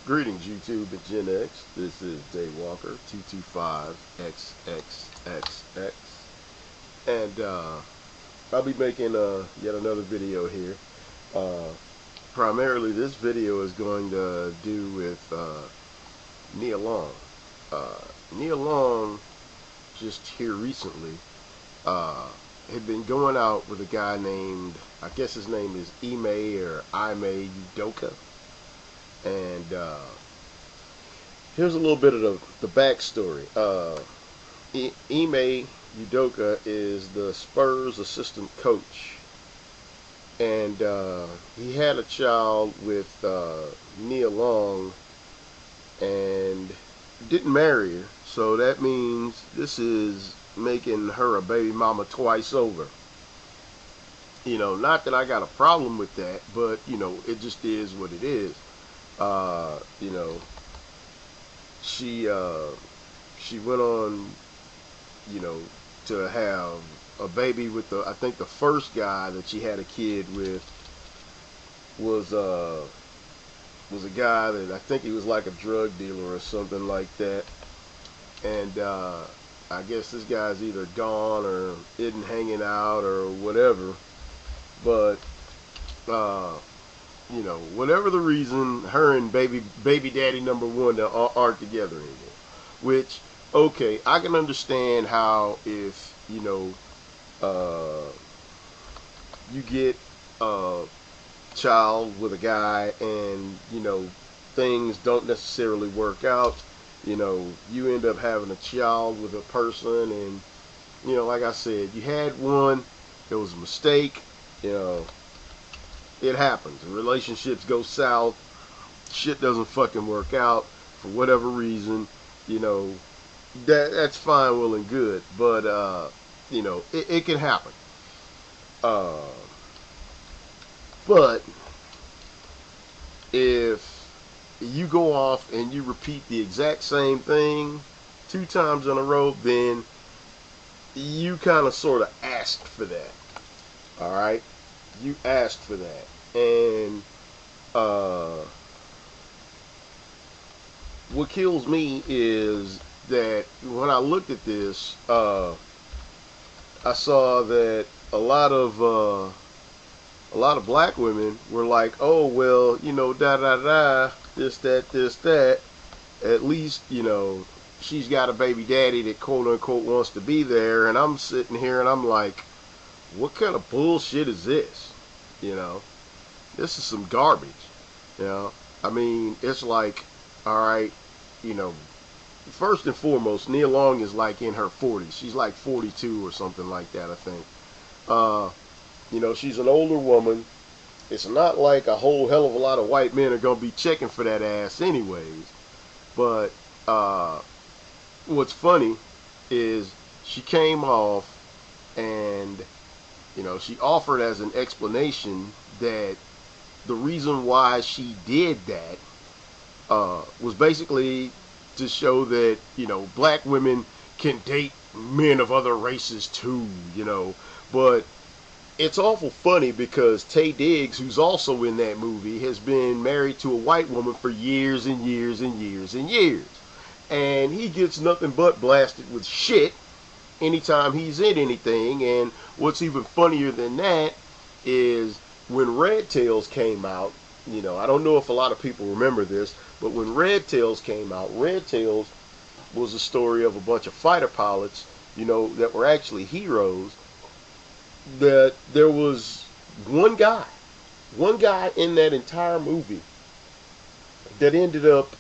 Greetings, YouTube and Gen X. This is Day Walker 225XXXX, and I'll be making yet another video here. Uh, Primarily, this video is going to do with Nia Long. Nia Long, just here recently, had been going out with a guy named, I guess his name is Ime Udoka. And here's a little bit of the backstory. Ime Udoka is the Spurs assistant coach, and he had a child with Nia Long and didn't marry her. So that means this is making her a baby mama twice over. You know, not that I got a problem with that, but you know, it just is what it is. You know, she went on, you know, to have a baby with I think the first guy that she had a kid with was a guy that I think he was like a drug dealer or something like that. And I guess this guy's either gone or isn't hanging out or whatever. But you know, whatever the reason, her and baby daddy number one aren't together anymore. Which, okay, I can understand how if, you know, you get a child with a guy and, you know, things don't necessarily work out. You know, you end up having a child with a person, and, you know, like I said, you had one, it was a mistake, you know. It happens. Relationships go south. Shit doesn't fucking work out for whatever reason. You know, that's fine, well and good. But you know, it can happen. But if you go off and you repeat the exact same thing 2 times in a row, then you kind of sort of asked for that. All right, you asked for that. And what kills me is that when I looked at this, I saw that a lot of black women were like, "Oh well, you know, da da da, this that. At least, you know, she's got a baby daddy that quote unquote wants to be there." And I'm sitting here and I'm like, "What kind of bullshit is this?" You know. This is some garbage, you know. I mean, it's like, all right, you know, first and foremost, Nia Long is like in her 40s. She's like 42 or something like that, I think. You know, she's an older woman. It's not like a whole hell of a lot of white men are going to be checking for that ass anyways. But what's funny is she came off and, you know, she offered as an explanation that the reason why she did that was basically to show that, you know, black women can date men of other races too, you know. But it's awful funny because Taye Diggs, who's also in that movie, has been married to a white woman for years and years and years and years. And he gets nothing but blasted with shit anytime he's in anything. And what's even funnier than that is when Red Tails came out, you know, I don't know if a lot of people remember this, but when Red Tails came out, Red Tails was a story of a bunch of fighter pilots, you know, that were actually heroes. That there was one guy in that entire movie that ended up,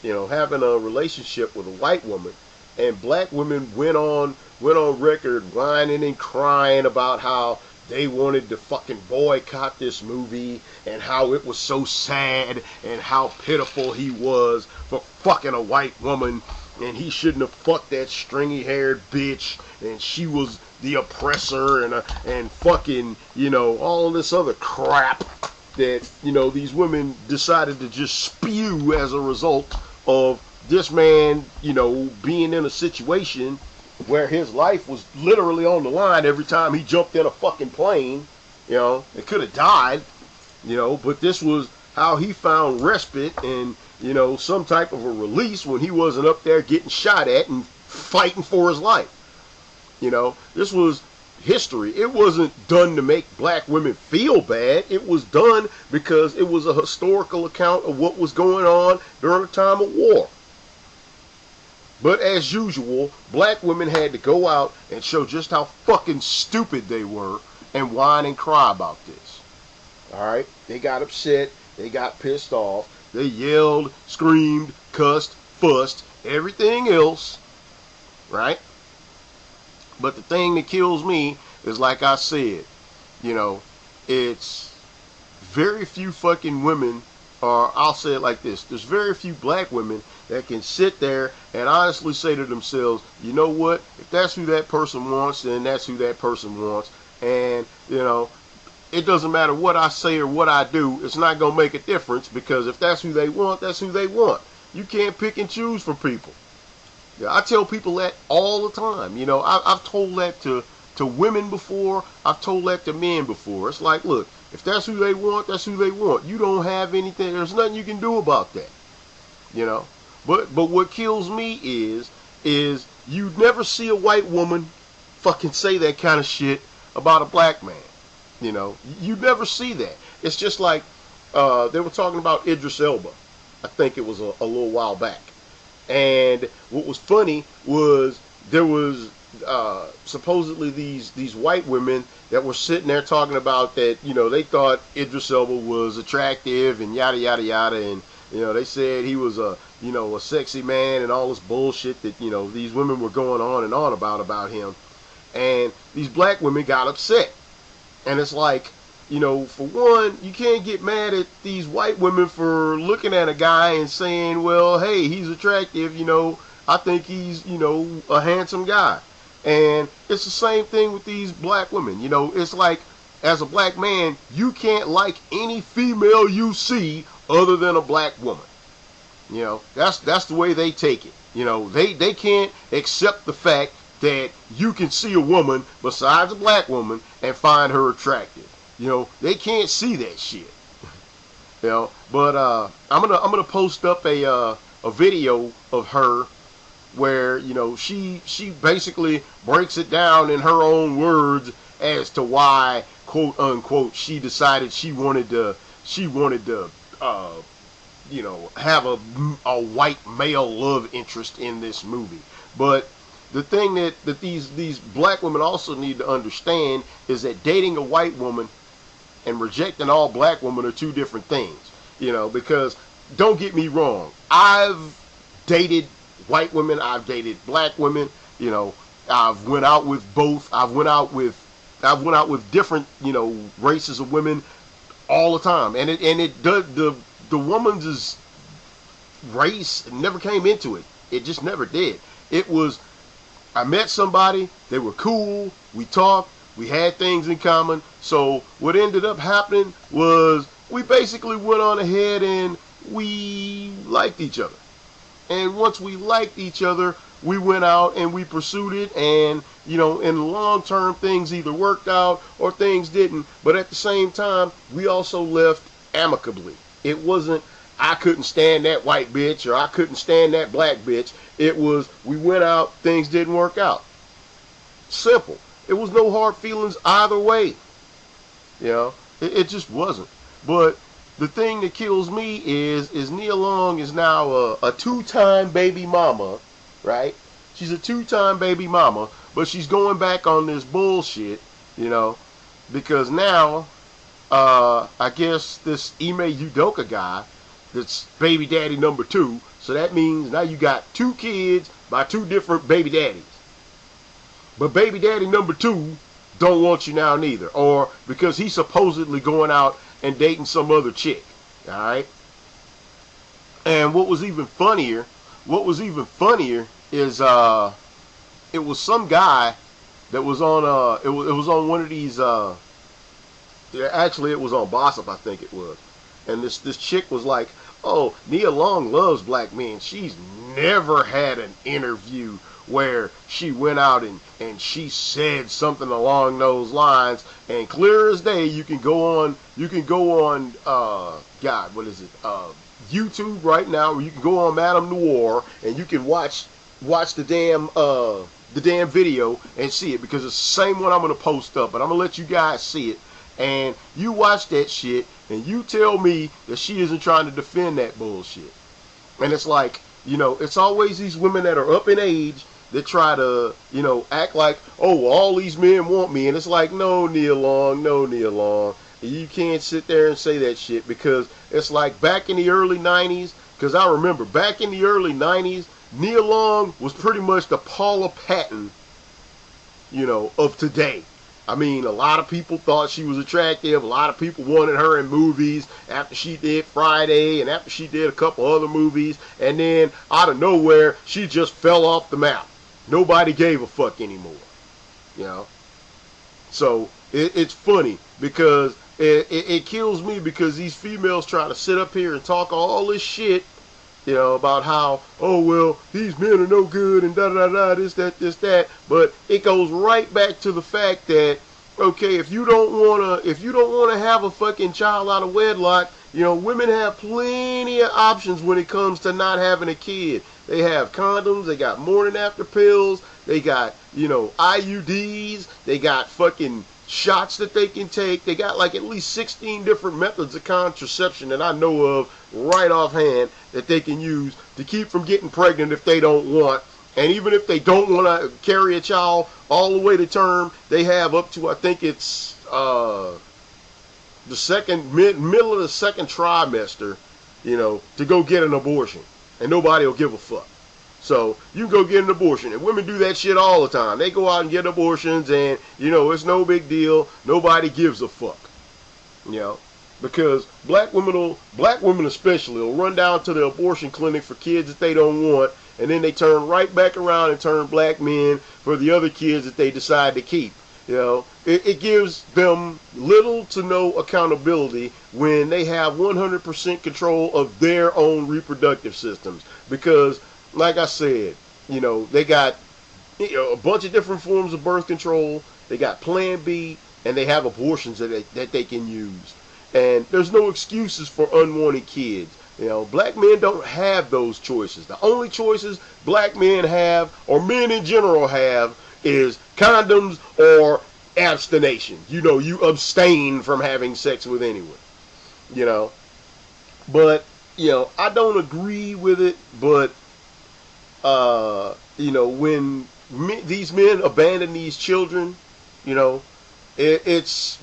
you know, having a relationship with a white woman, and black women went on record whining and crying about how they wanted to fucking boycott this movie and how it was so sad and how pitiful he was for fucking a white woman, and he shouldn't have fucked that stringy-haired bitch, and she was the oppressor, and fucking, you know, all this other crap that, you know, these women decided to just spew as a result of this man, you know, being in a situation where his life was literally on the line every time he jumped in a fucking plane. You know, it could have died, you know, but this was how he found respite and, you know, some type of a release when he wasn't up there getting shot at and fighting for his life. You know, this was history. It wasn't done to make black women feel bad. It was done because it was a historical account of what was going on during a time of war. But as usual, black women had to go out and show just how fucking stupid they were and whine and cry about this. Alright? They got upset. They got pissed off. They yelled, screamed, cussed, fussed, everything else. Right? But the thing that kills me is, like I said, you know, it's very few fucking women, or I'll say it like this, there's very few black women that can sit there and honestly say to themselves, you know what, if that's who that person wants, then that's who that person wants. And, you know, it doesn't matter what I say or what I do, it's not going to make a difference, because if that's who they want, that's who they want. You can't pick and choose for people. Yeah, I tell people that all the time. You know, I've told that to women before. I've told that to men before. It's like, look, if that's who they want, that's who they want. You don't have anything. There's nothing you can do about that. You know. But what kills me is you never see a white woman fucking say that kind of shit about a black man. You know, you never see that. It's just like they were talking about Idris Elba. I think it was a little while back. And what was funny was there was supposedly these white women that were sitting there talking about that, you know, they thought Idris Elba was attractive and yada yada yada, and you know, they said he was a sexy man and all this bullshit that, you know, these women were going on and on about him. And these black women got upset. And it's like, you know, for one, you can't get mad at these white women for looking at a guy and saying, well, hey, he's attractive, you know, I think he's, you know, a handsome guy. And it's the same thing with these black women. You know, it's like, as a black man, you can't like any female you see other than a black woman. You know, that's the way they take it. You know, they can't accept the fact that you can see a woman besides a black woman and find her attractive. You know, they can't see that shit. You know, but I'm gonna post up a video of her where, you know, she basically breaks it down in her own words as to why, quote unquote, she decided she wanted to you know, have a white male love interest in this movie. But the thing that these black women also need to understand is that dating a white woman and rejecting all black women are two different things. You know, because don't get me wrong, I've dated white women, I've dated black women. You know, I've went out with both. I've went out with different, you know, races of women all the time, and the woman's race never came into it. It just never did. It was, I met somebody, they were cool, we talked, we had things in common. So what ended up happening was we basically went on ahead and we liked each other. And once we liked each other, we went out and we pursued it, and, you know, in the long term, things either worked out or things didn't. But at the same time, we also left amicably. It wasn't, I couldn't stand that white bitch or I couldn't stand that black bitch. It was, we went out, things didn't work out. Simple. It was no hard feelings either way. You know, it just wasn't. But the thing that kills me is Nia Long is now a two-time baby mama, right? She's a two-time baby mama, but she's going back on this bullshit, you know, because now, I guess this Ime Udoka guy, that's baby daddy number 2, so that means now you got 2 kids by 2 different baby daddies. But baby daddy number 2 don't want you now neither, or because he's supposedly going out and dating some other chick. All right. And what was even funnier is it was some guy that was on it was on one of these actually it was on Bossip, I think it was. And this chick was like, "Oh, Nia Long loves black men. She's never had an interview where she went out and she said something along those lines, and clear as day you can go on God, what is it, YouTube right now, where you can go on Madame Noir and you can watch the damn video and see it, because it's the same one I'm gonna post up, but I'm gonna let you guys see it, and you watch that shit and you tell me that she isn't trying to defend that bullshit. And it's like, it's always these women that are up in age that try to, act like, oh, all these men want me. And it's like, no, Nia Long, you can't sit there and say that shit, because it's like back in the early 90s, because I remember back in the early 90s, Nia Long was pretty much the Paula Patton, of today. I mean, a lot of people thought she was attractive. A lot of people wanted her in movies after she did Friday and after she did a couple other movies. And then, out of nowhere, she just fell off the map. Nobody gave a fuck anymore. So, it's funny, because it kills me, because these females try to sit up here and talk all this shit, about how, oh, well, these men are no good and da-da-da, this, that. But it goes right back to the fact that, okay, if you don't wanna have a fucking child out of wedlock, women have plenty of options when it comes to not having a kid. They have condoms, they got morning after pills, they got, IUDs, they got fucking shots that they can take. They got like at least 16 different methods of contraception that I know of right offhand that they can use to keep from getting pregnant if they don't want. And even if they don't want to carry a child all the way to term, they have up to, I think it's the middle of the second trimester, to go get an abortion, and nobody will give a fuck. So you can go get an abortion, and women do that shit all the time. They go out and get abortions, and it's no big deal. Nobody gives a fuck, because black women especially will run down to the abortion clinic for kids that they don't want, and then they turn right back around and turn black men for the other kids that they decide to keep. It gives them little to no accountability when they have 100% control of their own reproductive systems, because, like I said, they got a bunch of different forms of birth control. They got Plan B, and they have abortions that they can use. And there's no excuses for unwanted kids. Black men don't have those choices. The only choices black men have, or men in general have, is condoms or abstination. You abstain from having sex with anyone. But, I don't agree with it, but when these men abandon these children, it's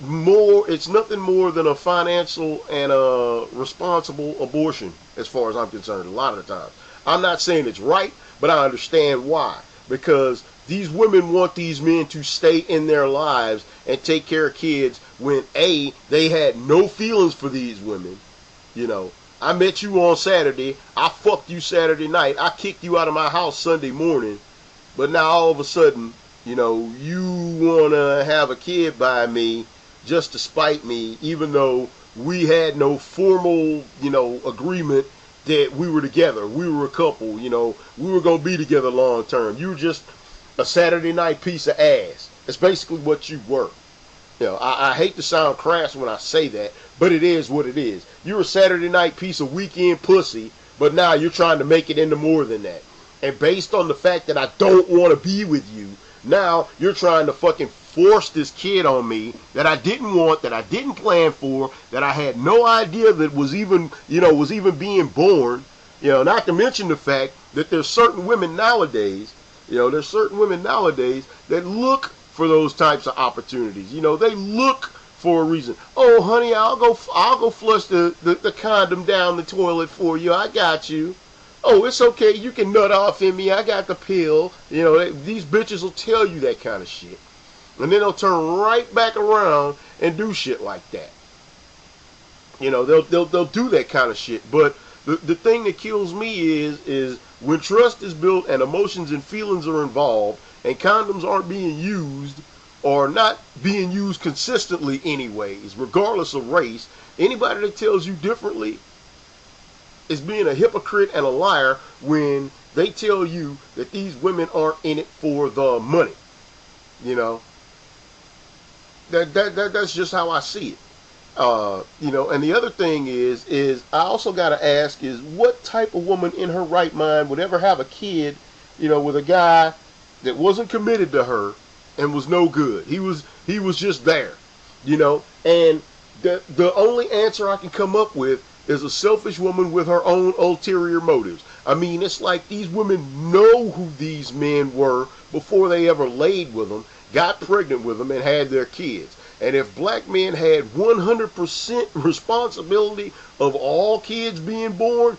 nothing more than a financial and a responsible abortion, as far as I'm concerned, a lot of the time. I'm not saying it's right, but I understand why. Because these women want these men to stay in their lives and take care of kids when, A, they had no feelings for these women. I met you on Saturday, I fucked you Saturday night, I kicked you out of my house Sunday morning, but now all of a sudden, you want to have a kid by me just to spite me, even though we had no formal, agreement that we were together. We were a couple, we were going to be together long term. You were just a Saturday night piece of ass. That's basically what you were. I hate to sound crass when I say that, but it is what it is. You're a Saturday night piece of weekend pussy, but now you're trying to make it into more than that. And based on the fact that I don't want to be with you, now you're trying to fucking force this kid on me that I didn't want, that I didn't plan for, that I had no idea that was even being born. Not to mention the fact that there's certain women nowadays, that look for those types of opportunities. They look for a reason. Oh, honey, I'll go flush the condom down the toilet for you. I got you. Oh, it's okay. You can nut off in me. I got the pill. These bitches will tell you that kind of shit. And then they'll turn right back around and do shit like that. They'll do that kind of shit. But the thing that kills me is when trust is built and emotions and feelings are involved and condoms aren't being used, or not being used consistently anyways, regardless of race, anybody that tells you differently, is being a hypocrite and a liar when they tell you that these women aren't in it for the money. You know, that's just how I see it. You know, and the other thing is I also got to ask is what type of woman in her right mind would ever have a kid, you know, with a guy that wasn't committed to her and was no good. He was just there, you know. And the only answer I can come up with is a selfish woman with her own ulterior motives. I mean, it's like these women know who these men were before they ever laid with them, got pregnant with them, and had their kids. And if black men had 100% responsibility of all kids being born,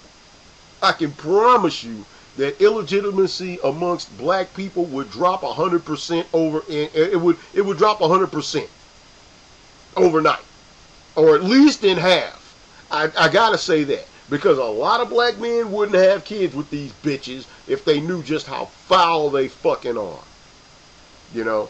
I can promise you that illegitimacy amongst black people would drop 100% over. It would drop 100% overnight, or at least in half. I gotta say that, because a lot of black men wouldn't have kids with these bitches if they knew just how foul they fucking are. You know.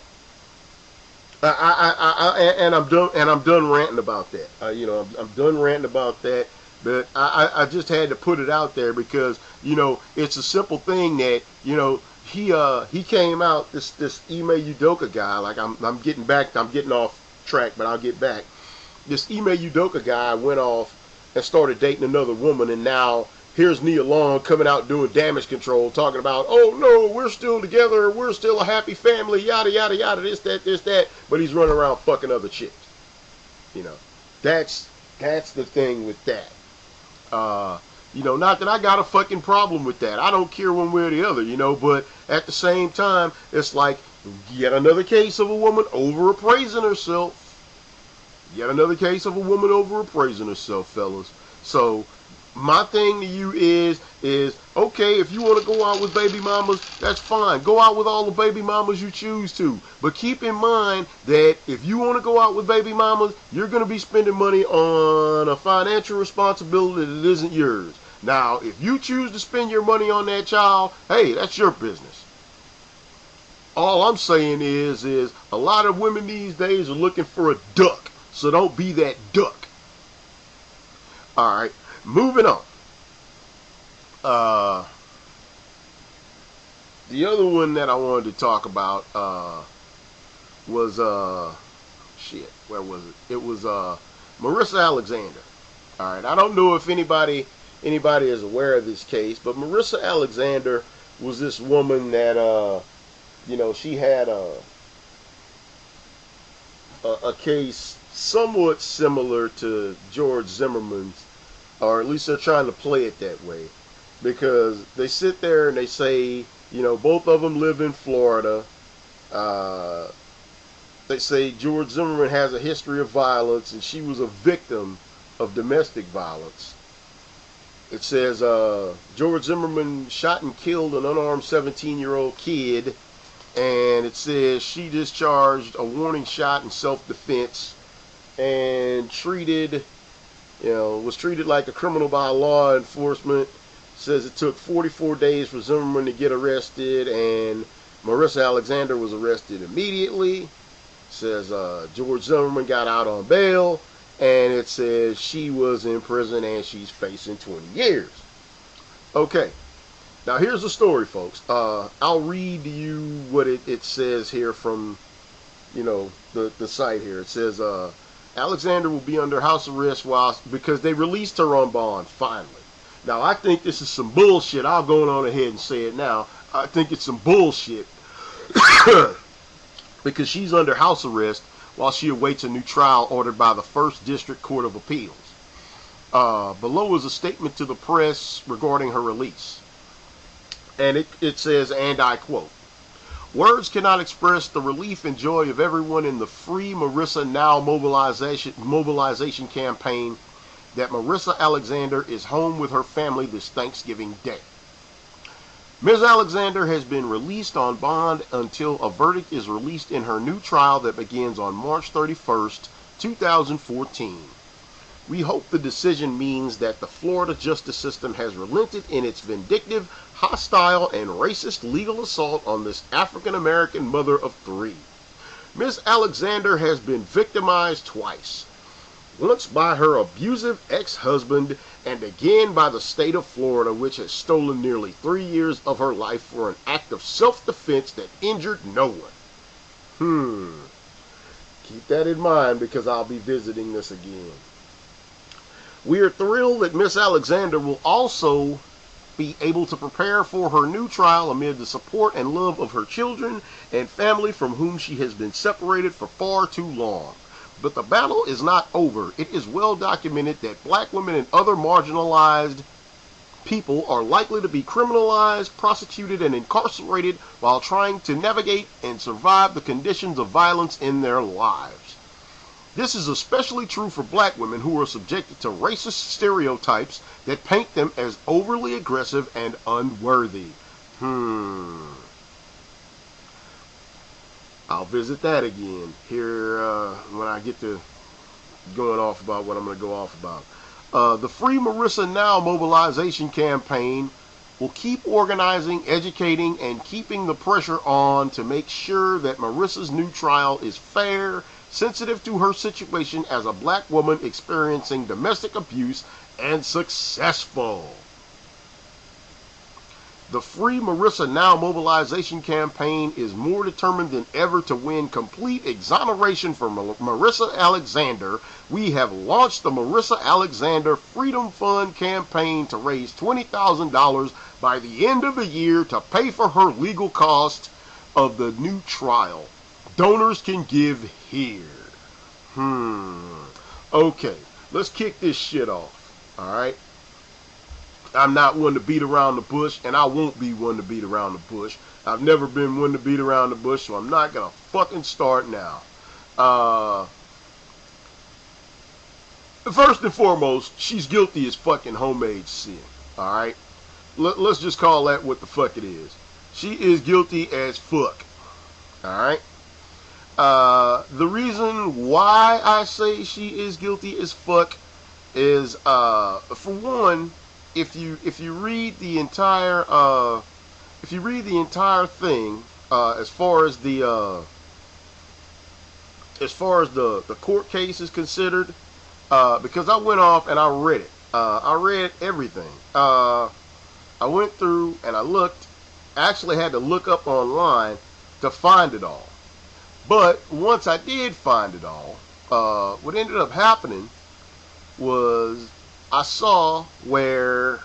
I'm done ranting about that. You know, I'm done ranting about that. But I just had to put it out there because, you know, it's a simple thing that, you know, he came out, this Ime Udoka guy. Like I'm getting off track, but I'll get back. This Ime Udoka guy went off and started dating another woman, and now here's Nia Long coming out doing damage control, talking about, oh no, we're still together, we're still a happy family, yada yada yada, this that, but he's running around fucking other chicks. You know, that's the thing with that. You know, not that I got a fucking problem with that. I don't care one way or the other, you know, but at the same time, it's like yet another case of a woman overappraising herself. Yet another case of a woman overappraising herself, fellas. So my thing to you is okay, if you want to go out with baby mamas, that's fine. Go out with all the baby mamas you choose to. But keep in mind that if you want to go out with baby mamas, you're going to be spending money on a financial responsibility that isn't yours. Now, if you choose to spend your money on that child, hey, that's your business. All I'm saying is a lot of women these days are looking for a duck. So don't be that duck. All right. Moving on. The other one that I wanted to talk about was shit. Where was it? It was Marissa Alexander. All right. I don't know if anybody is aware of this case, but Marissa Alexander was this woman that you know, she had a case somewhat similar to George Zimmerman's, or at least they're trying to play it that way, because they sit there and they say, you know, both of them live in Florida. They say George Zimmerman has a history of violence and she was a victim of domestic violence. It says George Zimmerman shot and killed an unarmed 17-year-old kid, and it says she discharged a warning shot in self-defense and was treated like a criminal by law enforcement. Says it took 44 days for Zimmerman to get arrested, and Marissa Alexander was arrested immediately. Says George Zimmerman got out on bail, and it says she was in prison and she's facing 20 years. Okay, now here's the story, folks. I'll read to you what it says here from, you know, the site here. It says Alexander will be under house arrest because they released her on bond finally. Now, I think this is some bullshit. I'll go on ahead and say it now. I think it's some bullshit because she's under house arrest while she awaits a new trial ordered by the 1st District Court of Appeals. Below is a statement to the press regarding her release. And it says, and I quote, "Words cannot express the relief and joy of everyone in the Free Marissa Now mobilization campaign that Marissa Alexander is home with her family this Thanksgiving Day. Ms. Alexander has been released on bond until a verdict is released in her new trial that begins on March 31st, 2014. We hope the decision means that the Florida justice system has relented in its vindictive, hostile, and racist legal assault on this African-American mother of 3. Ms. Alexander has been victimized twice. once by her abusive ex-husband and again by the state of Florida, which has stolen nearly 3 years of her life for an act of self-defense that injured no one. Keep that in mind because I'll be visiting this again. We are thrilled that Miss Alexander will also be able to prepare for her new trial amid the support and love of her children and family from whom she has been separated for far too long. But the battle is not over. It is well documented that black women and other marginalized people are likely to be criminalized, prosecuted, and incarcerated while trying to navigate and survive the conditions of violence in their lives. This is especially true for black women who are subjected to racist stereotypes that paint them as overly aggressive and unworthy. I'll visit that again here when I get to going off about what I'm going to go off about. The Free Marissa Now mobilization campaign will keep organizing, educating, and keeping the pressure on to make sure that Marissa's new trial is fair, sensitive to her situation as a black woman experiencing domestic abuse, and successful. The Free Marissa Now mobilization campaign is more determined than ever to win complete exoneration for Marissa Alexander. We have launched the Marissa Alexander Freedom Fund campaign to raise $20,000 by the end of the year to pay for her legal costs of the new trial. Donors can give here. Okay, let's kick this shit off. Alright? I'm not one to beat around the bush, and I won't be one to beat around the bush. I've never been one to beat around the bush, so I'm not going to fucking start now. First and foremost, she's guilty as fucking homemade sin. Alright? Let's just call that what the fuck it is. She is guilty as fuck. Alright? The reason why I say she is guilty as fuck is, for one, if you read the entire thing, as far as the court case is considered, because I went off and I read it. I read everything. I went through and I looked. I actually had to look up online to find it all. But once I did find it all, what ended up happening was I saw where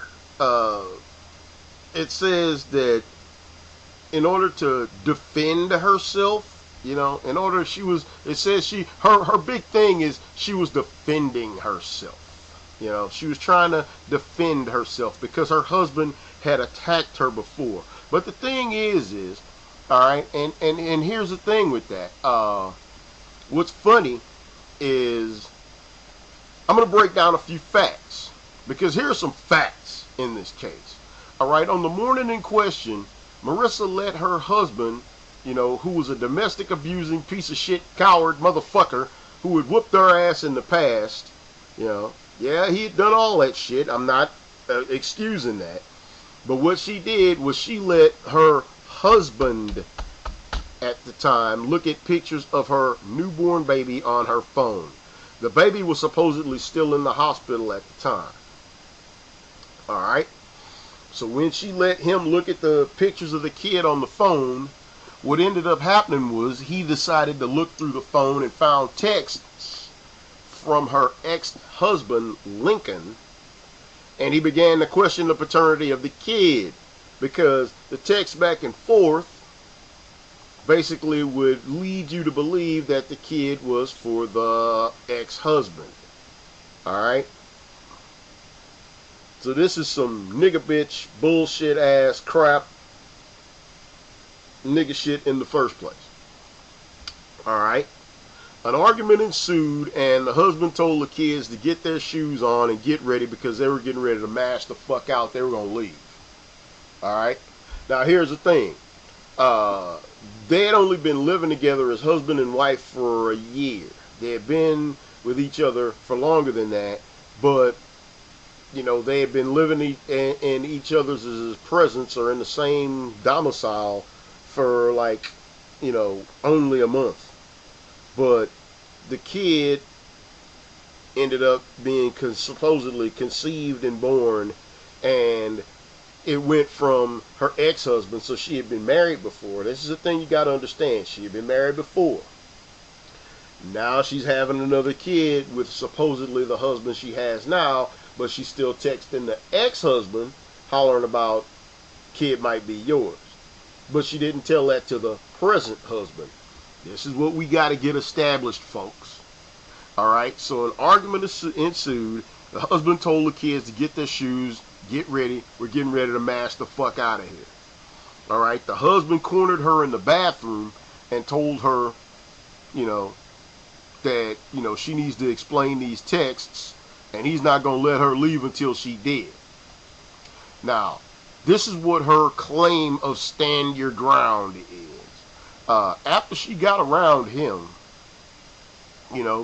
it says that in order to defend herself, it says her big thing is she was defending herself. She was trying to defend herself because her husband had attacked her before. But the thing is all right, and here's the thing with that. What's funny is I'm going to break down a few facts, because here's some facts in this case. All right, on the morning in question, Marissa let her husband, who was a domestic abusing piece of shit, coward motherfucker, who had whooped her ass in the past, yeah, he had done all that shit. I'm not excusing that. But what she did was she let her husband at the time look at pictures of her newborn baby on her phone. The baby was supposedly still in the hospital at the time. Alright? So when she let him look at the pictures of the kid on the phone, what ended up happening was he decided to look through the phone and found texts from her ex-husband, Lincoln, and he began to question the paternity of the kid, because the text back and forth basically would lead you to believe that the kid was for the ex-husband. Alright? So this is some nigga bitch, bullshit ass crap, nigga shit in the first place. Alright? An argument ensued, and the husband told the kids to get their shoes on and get ready because they were getting ready to mash the fuck out. They were going to leave. Alright? Now here's the thing. They had only been living together as husband and wife for a year. They had been with each other for longer than that, but they had been living in each other's presence or in the same domicile for only a month. But the kid ended up being supposedly conceived and born, and it went from her ex-husband. So she had been married before. This is the thing you got to understand. She had been married before. Now she's having another kid with supposedly the husband she has now, but she's still texting the ex-husband hollering about kid might be yours. But she didn't tell that to the present husband. This is what we got to get established, folks. Alright, so an argument ensued. The husband told the kids to get their shoes, get ready, we're getting ready to mash the fuck out of here. Alright, the husband cornered her in the bathroom and told her, that, she needs to explain these texts, and he's not going to let her leave until she did. Now, this is what her claim of stand your ground is. After she got around him,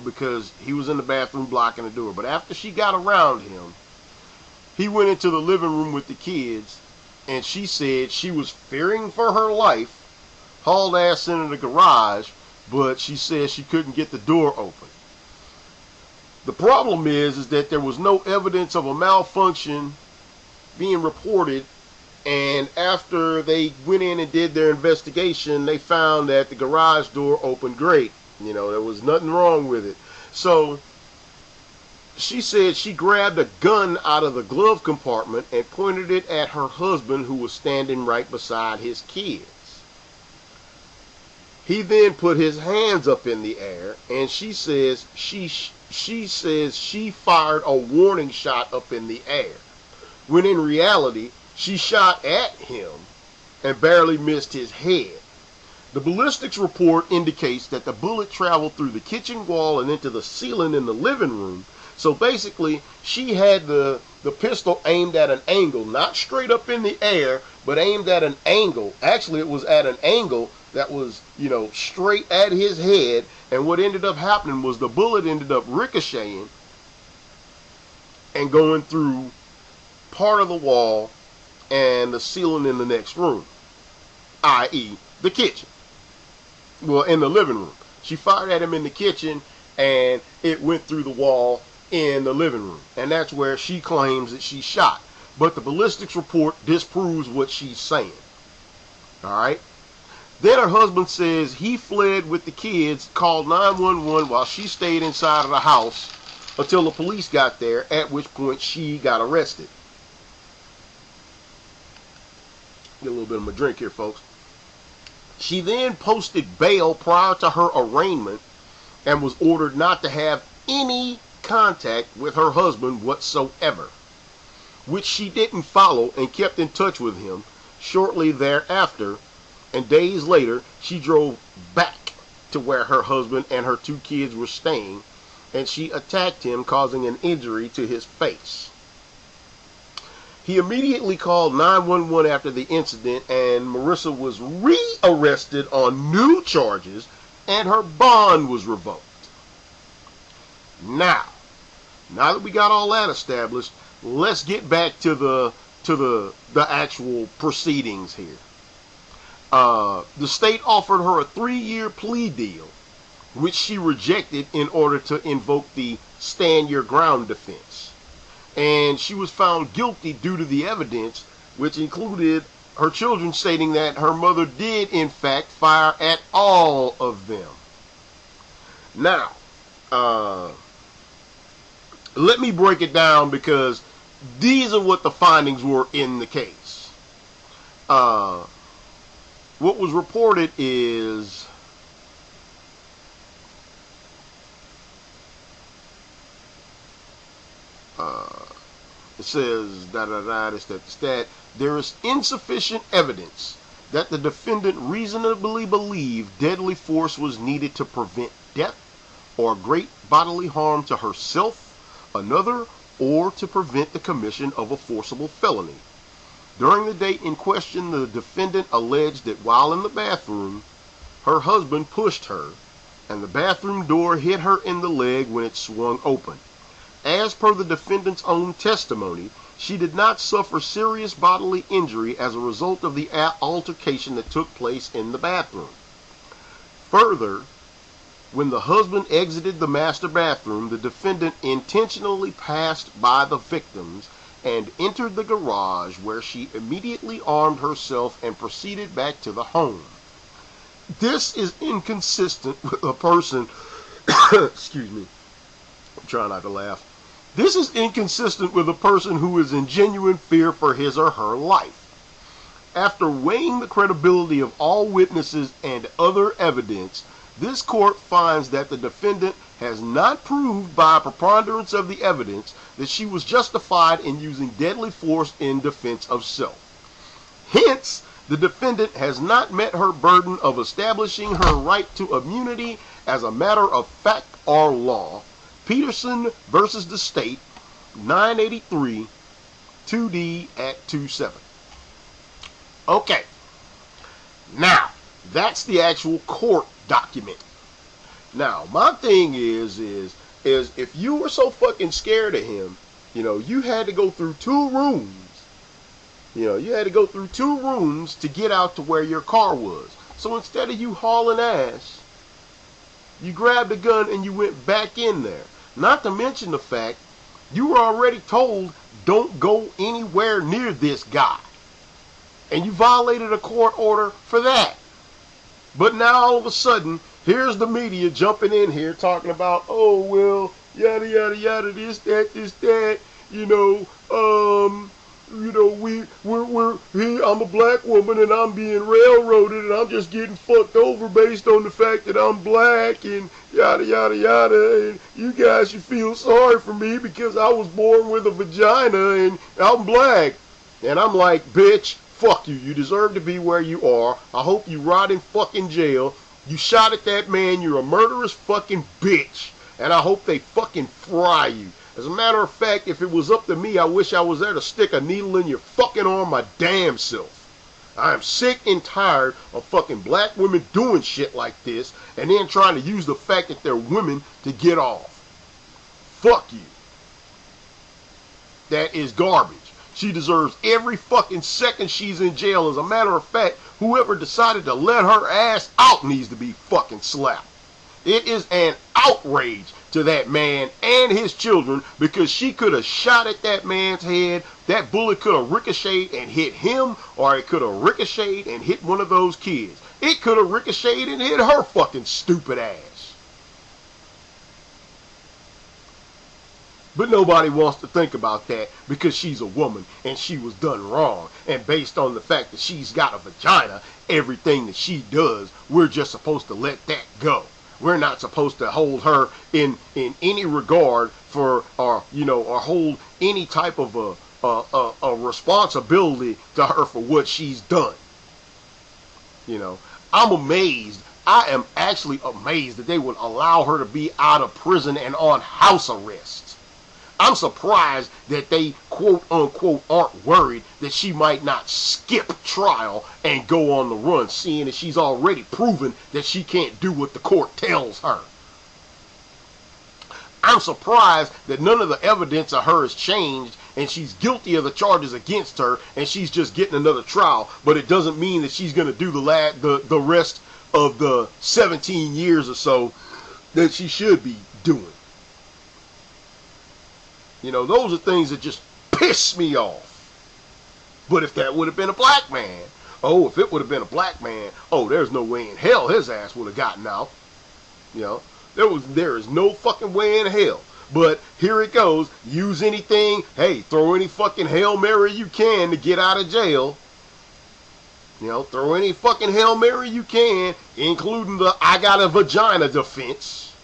because he was in the bathroom blocking the door, but after she got around him, he went into the living room with the kids, and she said she was fearing for her life, hauled ass into the garage, but she said she couldn't get the door open. The problem is that there was no evidence of a malfunction being reported, and after they went in and did their investigation, they found that the garage door opened great. There was nothing wrong with it. So she said she grabbed a gun out of the glove compartment and pointed it at her husband, who was standing right beside his kids. He then put his hands up in the air, and she says she fired a warning shot up in the air, when in reality she shot at him and barely missed his head. The ballistics report indicates that the bullet traveled through the kitchen wall and into the ceiling in the living room. So basically, she had the pistol aimed at an angle, not straight up in the air, but aimed at an angle. Actually, it was at an angle that was, straight at his head. And what ended up happening was the bullet ended up ricocheting and going through part of the wall and the ceiling in the next room, i.e. the kitchen. Well, in the living room. She fired at him in the kitchen, and it went through the wall in the living room. And that's where she claims that she shot. But the ballistics report disproves what she's saying. Alright? Then her husband says he fled with the kids, called 911 while she stayed inside of the house until the police got there, at which point she got arrested. Get a little bit of my drink here, folks. She then posted bail prior to her arraignment and was ordered not to have any contact with her husband whatsoever, which she didn't follow and kept in touch with him shortly thereafter. And days later, she drove back to where her husband and her 2 kids were staying, and she attacked him, causing an injury to his face. He immediately called 911 after the incident, and Marissa was re-arrested on new charges, and her bond was revoked. Now that we got all that established, let's get back to the actual proceedings here. The state offered her a 3-year plea deal, which she rejected in order to invoke the stand your ground defense. And she was found guilty due to the evidence, which included her children stating that her mother did in fact fire at all of them. Now, let me break it down, because these are what the findings were in the case. What was reported is it says that there is insufficient evidence that the defendant reasonably believed deadly force was needed to prevent death or great bodily harm to herself, another, or to prevent the commission of a forcible felony. During the date in question, the defendant alleged that while in the bathroom, her husband pushed her, and the bathroom door hit her in the leg when it swung open. As per the defendant's own testimony, she did not suffer serious bodily injury as a result of the altercation that took place in the bathroom. Further, When the husband exited the master bathroom, the defendant intentionally passed by the victims and entered the garage, where she immediately armed herself and proceeded back to the home. This is inconsistent with a person excuse me, I'm trying not to laugh. This is inconsistent with a person who is in genuine fear for his or her life. After weighing the credibility of all witnesses and other evidence, this court finds that the defendant has not proved by a preponderance of the evidence that she was justified in using deadly force in defense of self. Hence, the defendant has not met her burden of establishing her right to immunity as a matter of fact or law. Peterson versus the State, 983, 2D at 27. Okay, now that's the actual court document. Now, my thing is if you were so fucking scared of him, you had to go through 2 rooms. You had to go through 2 rooms to get out to where your car was. So instead of you hauling ass, you grabbed a gun and you went back in there. Not to mention the fact you were already told don't go anywhere near this guy. And you violated a court order for that. But now all of a sudden, here's the media jumping in here talking about, oh, well, yada, yada, yada, this, that, I'm a black woman and I'm being railroaded and I'm just getting fucked over based on the fact that I'm black and yada, yada, yada. And you guys should feel sorry for me because I was born with a vagina and I'm black. And I'm like, bitch, fuck you. You deserve to be where you are. I hope you rot in fucking jail. You shot at that man. You're a murderous fucking bitch. And I hope they fucking fry you. As a matter of fact, if it was up to me, I wish I was there to stick a needle in your fucking arm my damn self. I am sick and tired of fucking black women doing shit like this and then trying to use the fact that they're women to get off. Fuck you. That is garbage. She deserves every fucking second she's in jail. As a matter of fact, whoever decided to let her ass out needs to be fucking slapped. It is an outrage to that man and his children because she could have shot at that man's head. That bullet could have ricocheted and hit him, or it could have ricocheted and hit one of those kids. It could have ricocheted and hit her fucking stupid ass. But nobody wants to think about that because she's a woman and she was done wrong. And based on the fact that she's got a vagina, everything that she does, we're just supposed to let that go. We're not supposed to hold her in any regard for, or hold any type of a responsibility to her for what she's done. I'm amazed. I am actually amazed that they would allow her to be out of prison and on house arrest. I'm surprised that they, quote unquote, aren't worried that she might not skip trial and go on the run, seeing that she's already proven that she can't do what the court tells her. I'm surprised that none of the evidence of her has changed and she's guilty of the charges against her and she's just getting another trial, but it doesn't mean that she's going to do the rest of the 17 years or so that she should be doing. Those are things that just piss me off. But if that would have been a black man, if it would have been a black man, there's no way in hell his ass would have gotten out. There is no fucking way in hell. But here it goes. Use anything. Hey, throw any fucking Hail Mary you can to get out of jail. Throw any fucking Hail Mary you can, including the I got a vagina defense,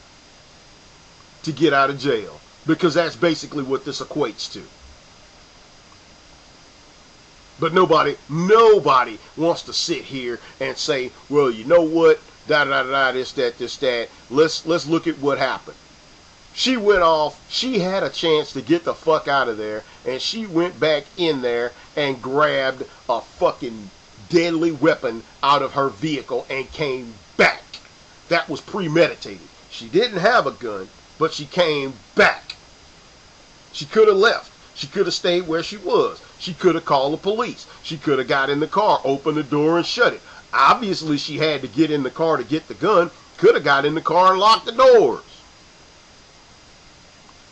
to get out of jail. Because that's basically what this equates to. But nobody wants to sit here and say, well, you know what? This, that. Let's look at what happened. She went off. She had a chance to get the fuck out of there. And she went back in there and grabbed a fucking deadly weapon out of her vehicle and came back. That was premeditated. She didn't have a gun, but she came back. She could have left. She could have stayed where she was. She could have called the police. She could have got in the car, opened the door, and shut it. Obviously, she had to get in the car to get the gun could have got in the car and locked the doors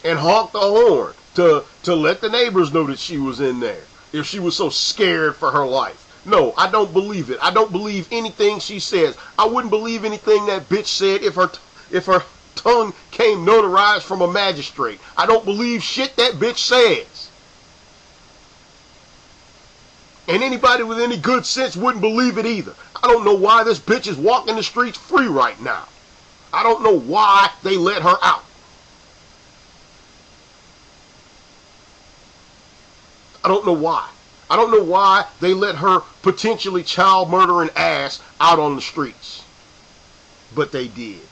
and honked the horn to let the neighbors know that she was in there if she was so scared for her life. No, I don't believe it. I don't believe anything she says. I wouldn't believe anything that bitch said if her tongue came notarized from a magistrate. I don't believe shit that bitch says. And anybody with any good sense wouldn't believe it either. I don't know why this bitch is walking the streets free right now. I don't know why they let her out. I don't know why. I don't know why they let her potentially child murdering ass out on the streets. But they did.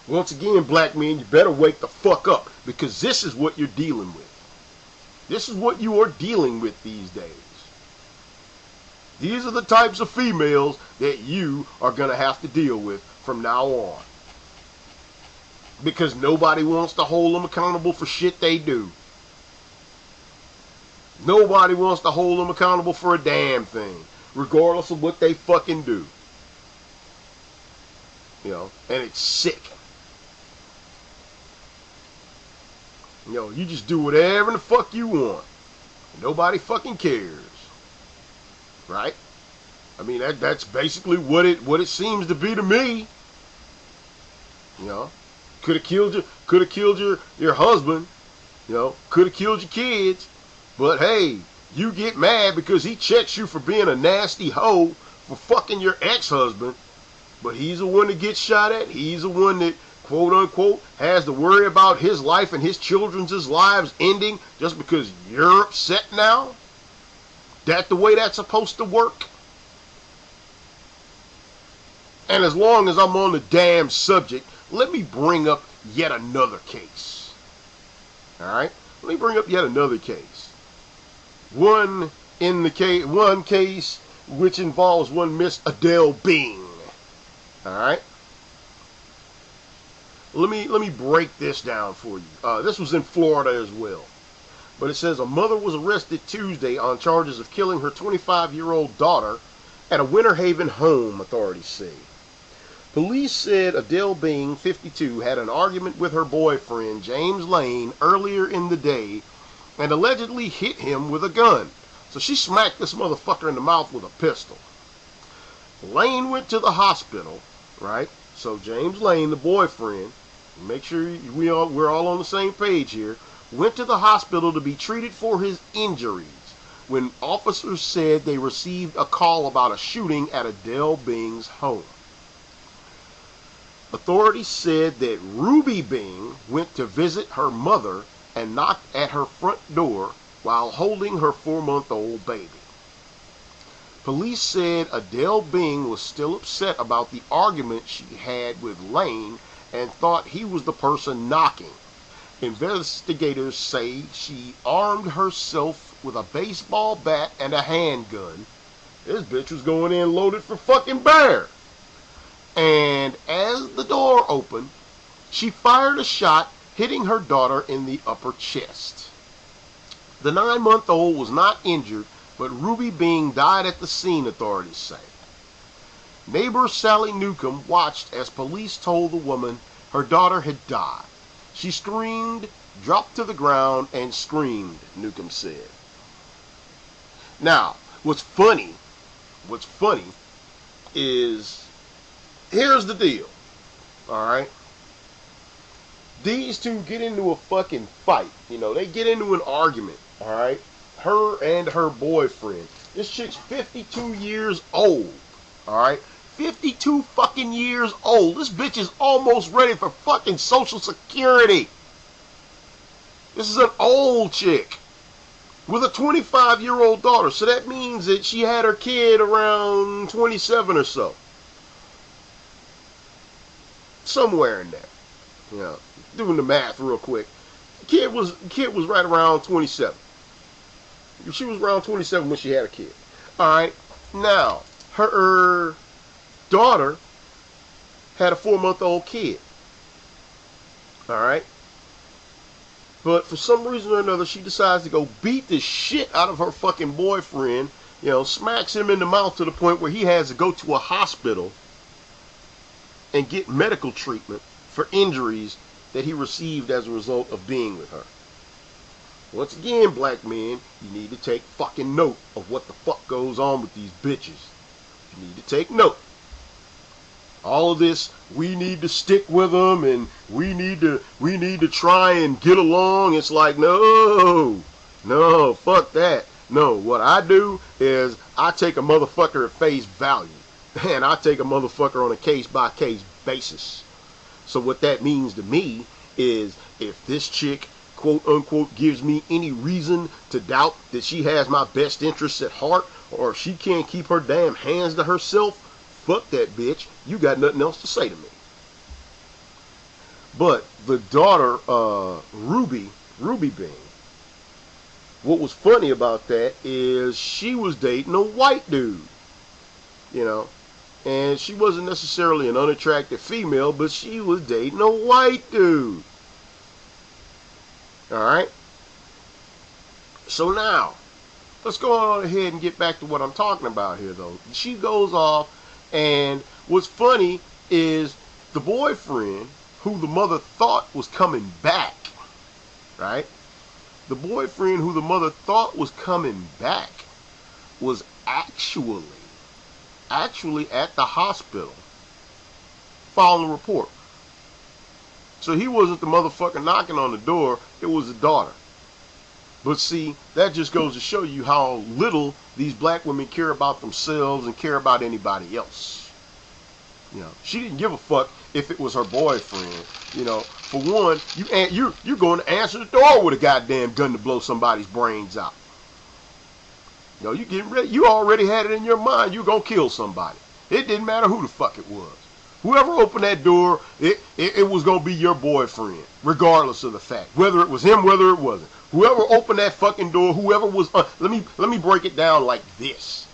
Once again, black men, you better wake the fuck up, because this is what you're dealing with. This is what you are dealing with these days. These are the types of females that you are going to have to deal with from now on. Because nobody wants to hold them accountable for shit they do. Nobody wants to hold them accountable for a damn thing, regardless of what they fucking do. You know, and it's sick. You know, you just do whatever the fuck you want. Nobody fucking cares. Right? I mean, that's basically what it seems to be to me. You know, could have killed your husband. You know, could have killed your kids. But hey, you get mad because he checks you for being a nasty hoe, for fucking your ex-husband. But he's the one that gets shot at. He's the one that, quote unquote, has to worry about his life and his children's lives ending just because you're upset now? That the way that's supposed to work? And as long as I'm on the damn subject, let me bring up yet another case. Alright? Let me bring up yet another case. One case which involves one Miss ADELE Bing. Alright? Let me break this down for you. This was in Florida as well. But it says a mother was arrested Tuesday on charges of killing her 25-year-old daughter at a Winter Haven home, authorities say. Police said ADELE Bing, 52, had an argument with her boyfriend, James Lane, earlier in the day and allegedly hit him with a gun. So she smacked this motherfucker in the mouth with a pistol. Lane went to the hospital, right? So James Lane, the boyfriend, make sure we're all on the same page here, went to the hospital to be treated for his injuries when officers said they received a call about a shooting at ADELE Bing's home. Authorities said that Ruby Bing went to visit her mother and knocked at her front door while holding her 4-month-old baby. Police said ADELE Bing was still upset about the argument she had with Lane and thought he was the person knocking. Investigators say she armed herself with a baseball bat and a handgun. This bitch was going in loaded for fucking bear. And as the door opened, she fired a shot, hitting her daughter in the upper chest. The 9-month-old was not injured, but Ruby Bing died at the scene, authorities say. Neighbor Sally Newcomb watched as police told the woman her daughter had died. She screamed, dropped to the ground, and screamed, Newcomb said. Now, what's funny is, here's the deal, alright? These two get into a fucking fight. You know, they get into an argument, alright? Her and her boyfriend. This chick's 52 years old, alright? 52 fucking years old. This bitch is almost ready for fucking Social Security. This is an old chick with a 25-year-old daughter. So that means that she had her kid around 27 or so. Somewhere in there. You know, doing the math real quick. The kid was right around 27. She was around 27 when she had a kid. Alright, now, her daughter had a 4-month-old kid. Alright? But for some reason or another, she decides to go beat the shit out of her fucking boyfriend. You know, smacks him in the mouth to the point where he has to go to a hospital. and get medical treatment for injuries that he received as a result of being with her. Once again, black men, you need to take fucking note of what the fuck goes on with these bitches. You need to take note. All of this, we need to stick with them and we need to try and get along. It's like, no, fuck that. No, what I do is I take a motherfucker at face value. And I take a motherfucker on a case-by-case basis. So what that means to me is if this chick, quote unquote, gives me any reason to doubt that she has my best interests at heart, or if she can't keep her damn hands to herself, fuck that bitch. You got nothing else to say to me. But the daughter, Ruby Bean, what was funny about that is she was dating a white dude, you know, and she wasn't necessarily an unattractive female, but she was dating a white dude. Alright? So now, let's go on ahead and get back to what I'm talking about here, though. She goes off, and what's funny is the boyfriend, who the mother thought was coming back, right? The boyfriend who the mother thought was coming back was actually at the hospital filing a report. So he wasn't the motherfucker knocking on the door, it was the daughter. But see, that just goes to show you how little these black women care about themselves and care about anybody else. You know, she didn't give a fuck if it was her boyfriend. You know, for one, you're going to answer the door with a goddamn gun to blow somebody's brains out. You know, you getting ready. You already had it in your mind you're gonna kill somebody. It didn't matter who the fuck it was. Whoever opened that door, it was gonna be your boyfriend, regardless of the fact, whether it was him, whether it wasn't. Whoever opened that fucking door, whoever was, let me break it down like this.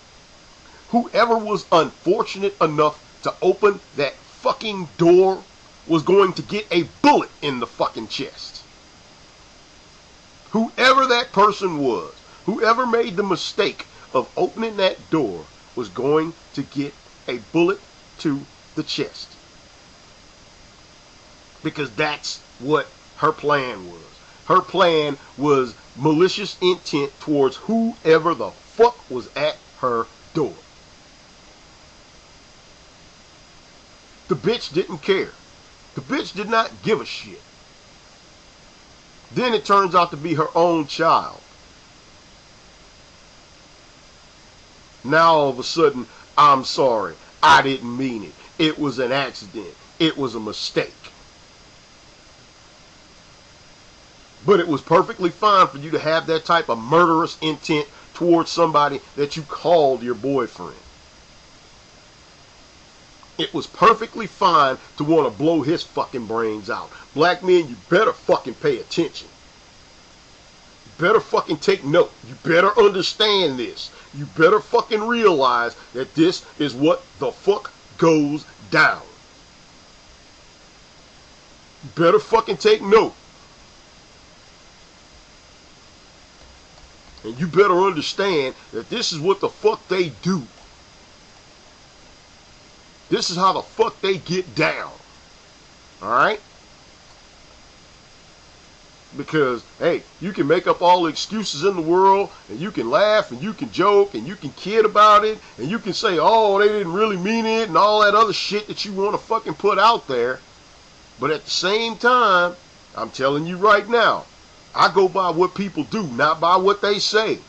Whoever was unfortunate enough to open that fucking door was going to get a bullet in the fucking chest. Whoever that person was, whoever made the mistake of opening that door was going to get a bullet to the chest. Because that's what her plan was. Her plan was malicious intent towards whoever the fuck was at her door. The bitch didn't care. The bitch did not give a shit. Then it turns out to be her own child. Now all of a sudden, I'm sorry. I didn't mean it. It was an accident. It was a mistake. But it was perfectly fine for you to have that type of murderous intent towards somebody that you called your boyfriend. It was perfectly fine to want to blow his fucking brains out. Black men, you better fucking pay attention. You better fucking take note. You better understand this. You better fucking realize that this is what the fuck goes down. You better fucking take note. And you better understand that this is what the fuck they do. This is how the fuck they get down. Alright? Because, hey, you can make up all the excuses in the world, and you can laugh, and you can joke, and you can kid about it, and you can say, oh, they didn't really mean it, and all that other shit that you want to fucking put out there. But at the same time, I'm telling you right now, I go by what people do, not by what they say.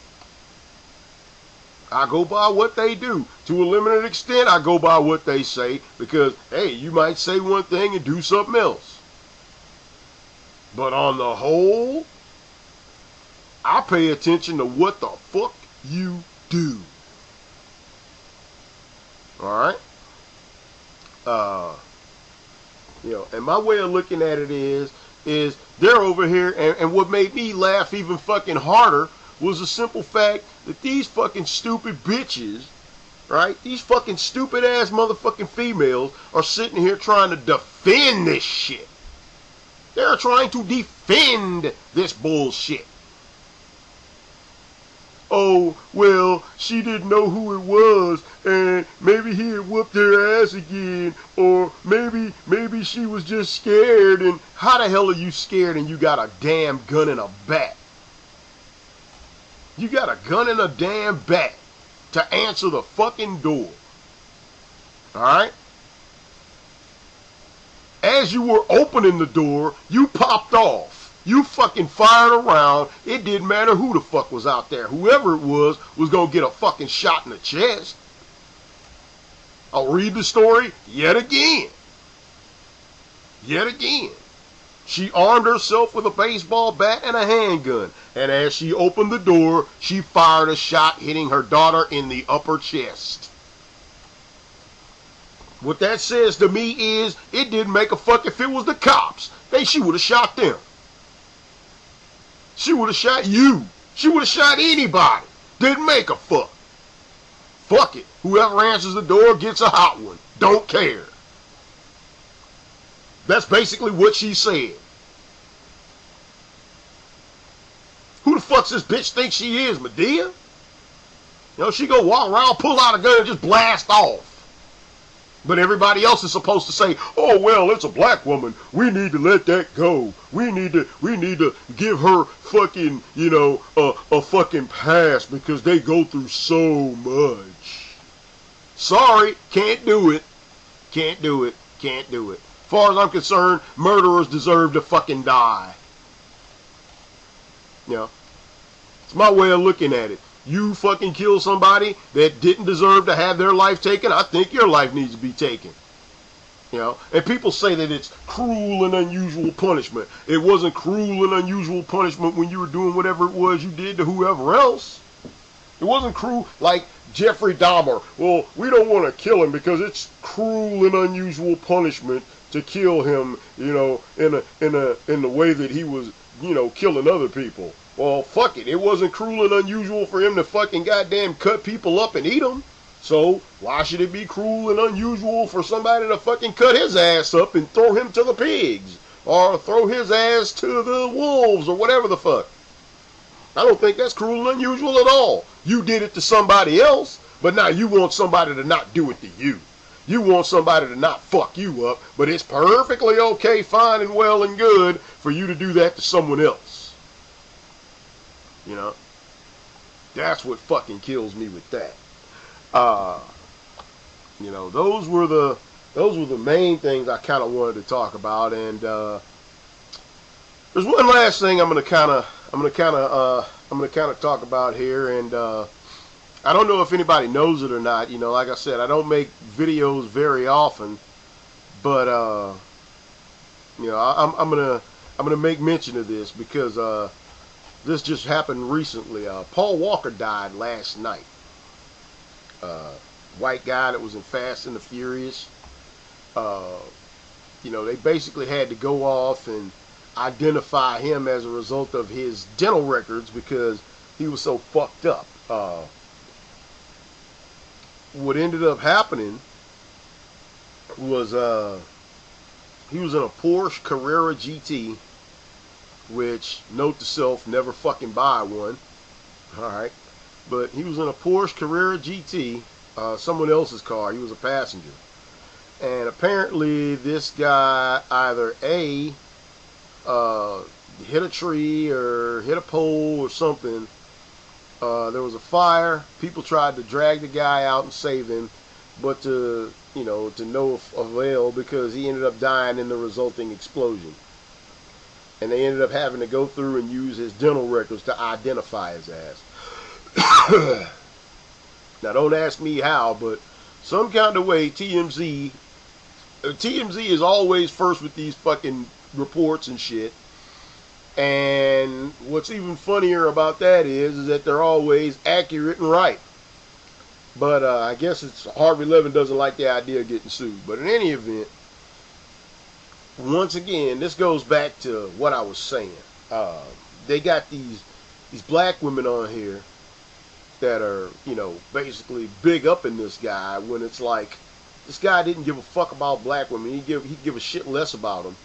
I go by what they do. To a limited extent, I go by what they say, because, hey, you might say one thing and do something else. But on the whole, I pay attention to what the fuck you do. Alright? You know, and my way of looking at it is they're over here, and what made me laugh even fucking harder was the simple fact that these fucking stupid bitches, right, these fucking stupid ass motherfucking females are sitting here trying to defend this shit. They're trying to defend this bullshit. oh, well, she didn't know who it was, and maybe he had whooped her ass again, or maybe she was just scared. And how the hell are you scared and you got a damn gun and a bat? You got a gun and a damn bat to answer the fucking door. Alright? As you were opening the door, you popped off. You fucking fired around. It didn't matter who the fuck was out there. Whoever it was gonna get a fucking shot in the chest. I'll read the story yet again. Yet again. She armed herself with a baseball bat and a handgun. And as she opened the door, she fired a shot hitting her daughter in the upper chest. What that says to me is, it didn't make a fuck if it was the cops. She would have shot them. She would have shot you. She would have shot anybody. Didn't make a fuck. Fuck it. Whoever answers the door gets a hot one. Don't care. That's basically what she said. Who the fuck's this bitch think she is, Medea? You know, she go walk around, pull out a gun, and just blast off. But everybody else is supposed to say, oh, well, it's a black woman. We need to let that go. We need to give her fucking, you know, a fucking pass because they go through so much. Sorry, can't do it. Can't do it. Can't do it. As far as I'm concerned, murderers deserve to fucking die. You know, it's my way of looking at it. You fucking kill somebody that didn't deserve to have their life taken, I think your life needs to be taken. You know, and people say that it's cruel and unusual punishment. It wasn't cruel and unusual punishment when you were doing whatever it was you did to whoever else. It wasn't cruel like Jeffrey Dahmer. Well, we don't want to kill him because it's cruel and unusual punishment to kill him, you know, in the way that he was, you know, killing other people. Well, fuck it. It wasn't cruel and unusual for him to fucking goddamn cut people up and eat them. So, why should it be cruel and unusual for somebody to fucking cut his ass up and throw him to the pigs? Or throw his ass to the wolves or whatever the fuck? I don't think that's cruel and unusual at all. You did it to somebody else, but now you want somebody to not do it to you. You want somebody to not fuck you up, but it's perfectly okay, fine and well and good for you to do that to someone else. You know, that's what fucking kills me with that. You know, those were the main things I kind of wanted to talk about, and there's one last thing I'm gonna kind of talk about here, and I don't know if anybody knows it or not. You know, like I said, I don't make videos very often, but you know, I'm gonna make mention of this because this just happened recently. Paul Walker died last night. White guy that was in Fast and the Furious. You know, they basically had to go off and identify him as a result of his dental records because he was so fucked up. What ended up happening was he was in a Porsche Carrera GT, which, note to self, never fucking buy one. Alright. But he was in a Porsche Carrera GT, someone else's car. He was a passenger. And apparently this guy either A, hit a tree or hit a pole or something. There was a fire. People tried to drag the guy out and save him, but to no avail because he ended up dying in the resulting explosion. And they ended up having to go through and use his dental records to identify his ass. Now, don't ask me how, but some kind of way TMZ is always first with these fucking reports and shit. And what's even funnier about that is that they're always accurate and right. But I guess it's Harvey Levin doesn't like the idea of getting sued. But in any event, once again, this goes back to what I was saying. They got these black women on here that are, you know, basically big up in this guy when it's like, this guy didn't give a fuck about black women. He'd give a shit less about them,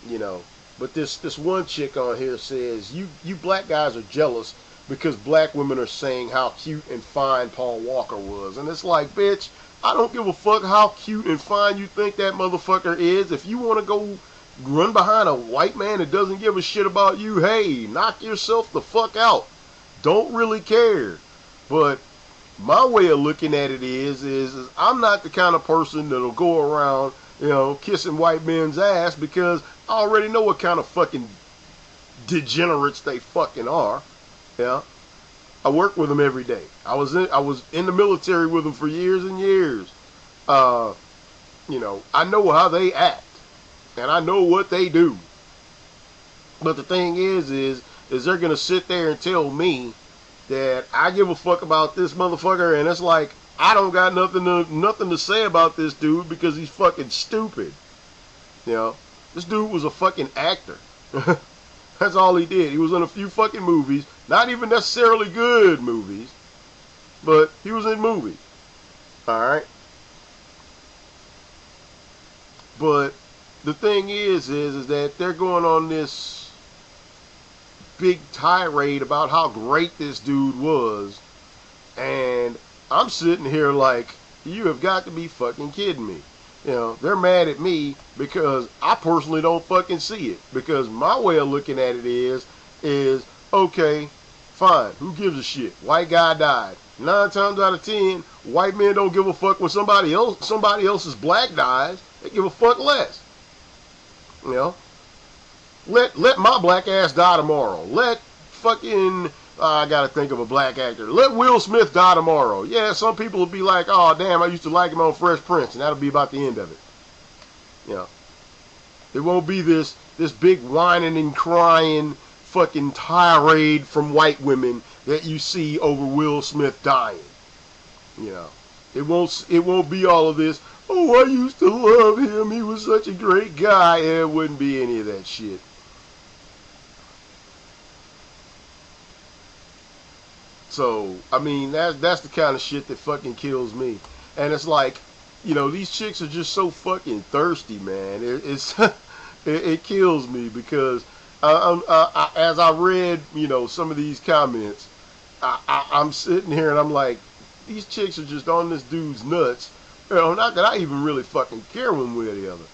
you know. But this one chick on here says, you black guys are jealous because black women are saying how cute and fine Paul Walker was. And it's like, bitch, I don't give a fuck how cute and fine you think that motherfucker is. If you want to go run behind a white man that doesn't give a shit about you, hey, knock yourself the fuck out. Don't really care. But my way of looking at it is I'm not the kind of person that'll go around, kissing white men's ass, because I already know what kind of fucking degenerates they fucking are. Yeah, I work with them every day. I was in the military with them for years and years. I know how they act, and I know what they do. But the thing is they're gonna sit there and tell me that I give a fuck about this motherfucker, and it's like I don't got nothing to say about this dude because he's fucking stupid. This dude was a fucking actor. That's all he did. He was in a few fucking movies, not even necessarily good movies, but he was in movies. All right. But the thing is that they're going on this big tirade about how great this dude was, and I'm sitting here like, you have got to be fucking kidding me. They're mad at me because I personally don't fucking see it. Because my way of looking at it is okay, fine, who gives a shit? White guy died. 9 times out of 10, white men don't give a fuck when somebody else's black dies. They give a fuck less. Let my black ass die tomorrow. Let fucking I gotta think of a black actor. Let Will Smith die tomorrow. Yeah, some people will be like, oh damn, I used to like him on Fresh Prince, and that'll be about the end of it. There won't be this big whining and crying fucking tirade from white women that you see over Will Smith dying. It won't be all of this. Oh, I used to love him. He was such a great guy. It wouldn't be any of that shit. So, I mean, that's the kind of shit that fucking kills me. And it's like, these chicks are just so fucking thirsty, man. It kills me because as I read, some of these comments, I'm sitting here and I'm like, these chicks are just on this dude's nuts. Not that I even really fucking care one way or the other,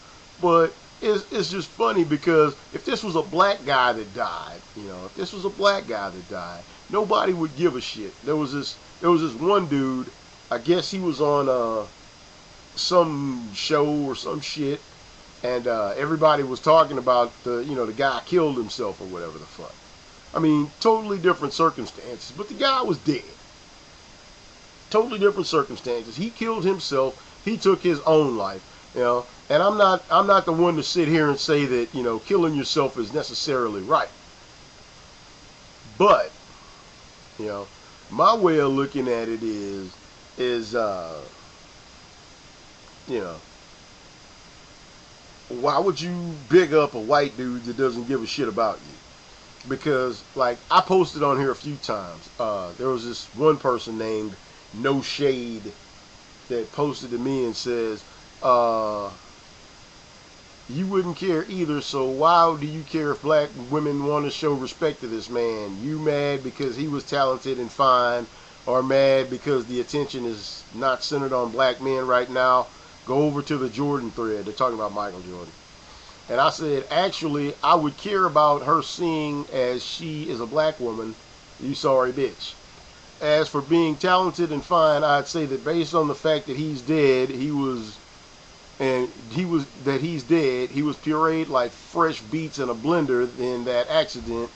but it's just funny because if this was a black guy that died, nobody would give a shit. There was this one dude, I guess he was on some show or some shit, and everybody was talking about the guy killed himself or whatever the fuck. I mean, totally different circumstances, but the guy was dead. Totally different circumstances. He killed himself. He took his own life. And I'm not the one to sit here and say that killing yourself is necessarily right. But my way of looking at it is why would you big up a white dude that doesn't give a shit about you? Because, like, I posted on here a few times. There was this one person named No Shade that posted to me and says, you wouldn't care either, so why do you care if black women want to show respect to this man? You mad because he was talented and fine, or mad because the attention is not centered on black men right now? Go over to the Jordan thread. They're talking about Michael Jordan. And I said, actually, I would care about her seeing as she is a black woman, you sorry bitch. As for being talented and fine, I'd say that based on the fact that he's dead, he was pureed like fresh beets in a blender in that accident,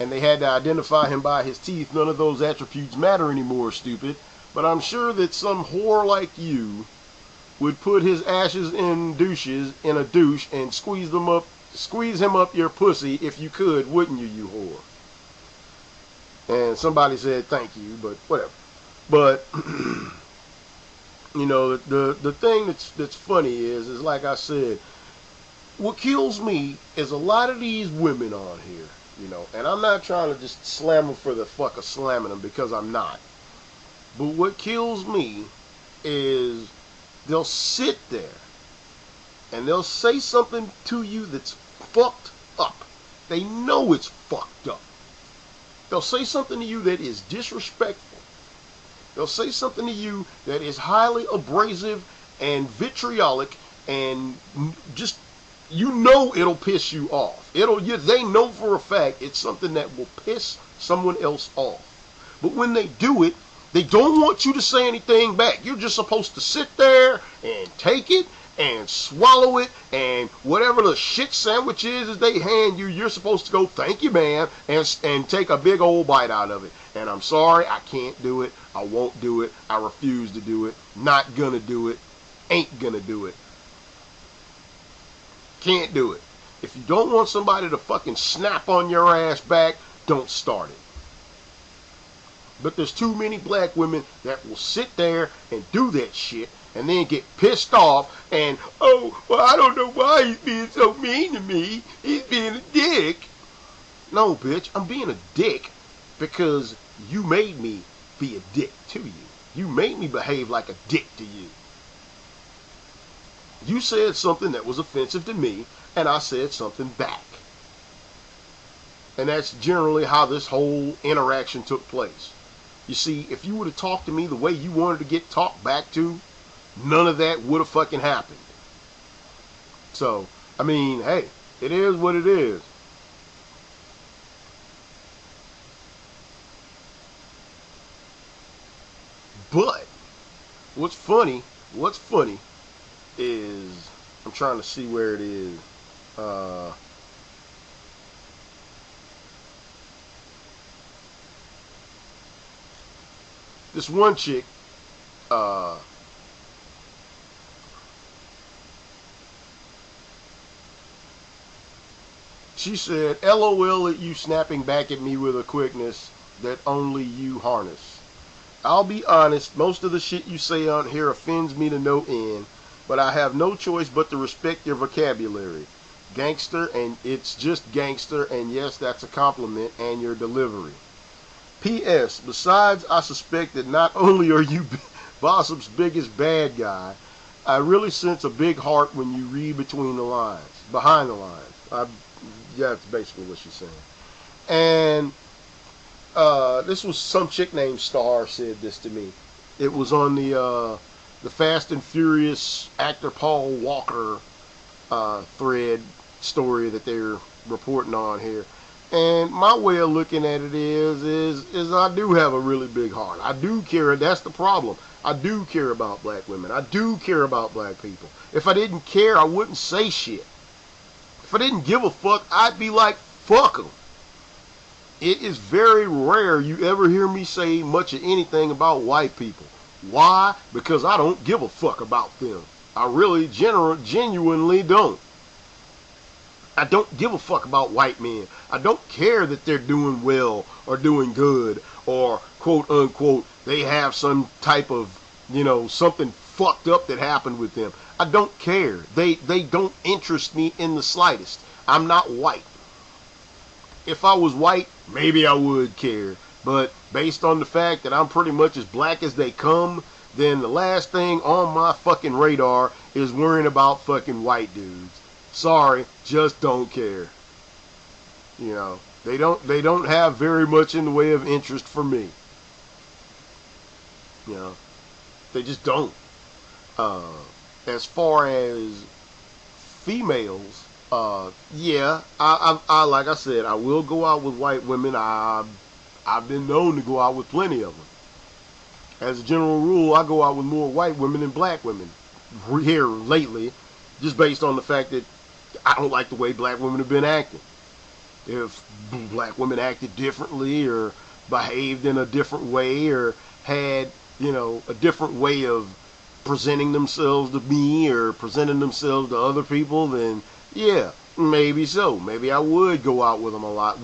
and they had to identify him by his teeth. None of those attributes matter anymore, stupid. But I'm sure that some whore like you would put his ashes in a douche and squeeze him up your pussy if you could, wouldn't you, you whore? And somebody said thank you, but whatever. But the thing that's funny is like I said, what kills me is a lot of these women on here, and I'm not trying to just slam them for the fuck of slamming them, because I'm not. But what kills me is they'll sit there and they'll say something to you that's fucked up. They know it's fucked up. They'll say something to you that is disrespectful. They'll say something to you that is highly abrasive and vitriolic, and just, you know, it'll piss you off. They know for a fact it's something that will piss someone else off. But when they do it, they don't want you to say anything back. You're just supposed to sit there and take it and swallow it, and whatever the shit sandwich is they hand you, you're supposed to go, thank you, man, and take a big old bite out of it. And I'm sorry, I can't do it. I won't do it. I refuse to do it. Not gonna do it. Ain't gonna do it. Can't do it. If you don't want somebody to fucking snap on your ass back, don't start it. But there's too many black women that will sit there and do that shit and then get pissed off and, oh, well, I don't know why he's being so mean to me. He's being a dick. No, bitch, I'm being a dick because you made me be a dick to you. You made me behave like a dick to you. You said something that was offensive to me, and I said something back. And that's generally how this whole interaction took place. You see, if you would have talked to me the way you wanted to get talked back to, none of that would have fucking happened. So, I mean, hey, it is what it is. But what's funny is, I'm trying to see where it is. This one chick, she said, LOL at you snapping back at me with a quickness that only you harness. I'll be honest, most of the shit you say on here offends me to no end, but I have no choice but to respect your vocabulary. Gangster, and it's just gangster, and yes, that's a compliment, and your delivery. P.S. Besides, I suspect that not only are you Bossip's biggest bad guy, I really sense a big heart when you read between the lines, behind the lines. Yeah, that's basically what she's saying. And this was some chick named Star said this to me. It was on the Fast and Furious actor Paul Walker thread story that they're reporting on here. And my way of looking at it is I do have a really big heart. I do care. That's the problem. I do care about black women. I do care about black people. If I didn't care, I wouldn't say shit. If I didn't give a fuck, I'd be like, fuck them. It is very rare you ever hear me say much of anything about white people. Why? Because I don't give a fuck about them. I really genuinely don't. I don't give a fuck about white men. I don't care that they're doing well or doing good or quote unquote they have some type of, something fucked up that happened with them. I don't care. They don't interest me in the slightest. I'm not white. If I was white, maybe I would care. But based on the fact that I'm pretty much as black as they come, then the last thing on my fucking radar is worrying about fucking white dudes. Sorry, just don't care. They don't have very much in the way of interest for me. They just don't. As far as females, yeah, I like I said, I will go out with white women. I've been known to go out with plenty of them. As a general rule, I go out with more white women than black women here lately, just based on the fact that I don't like the way black women have been acting. If black women acted differently or behaved in a different way or had, a different way of presenting themselves to me or presenting themselves to other people, then yeah, maybe so. Maybe I would go out with them a lot,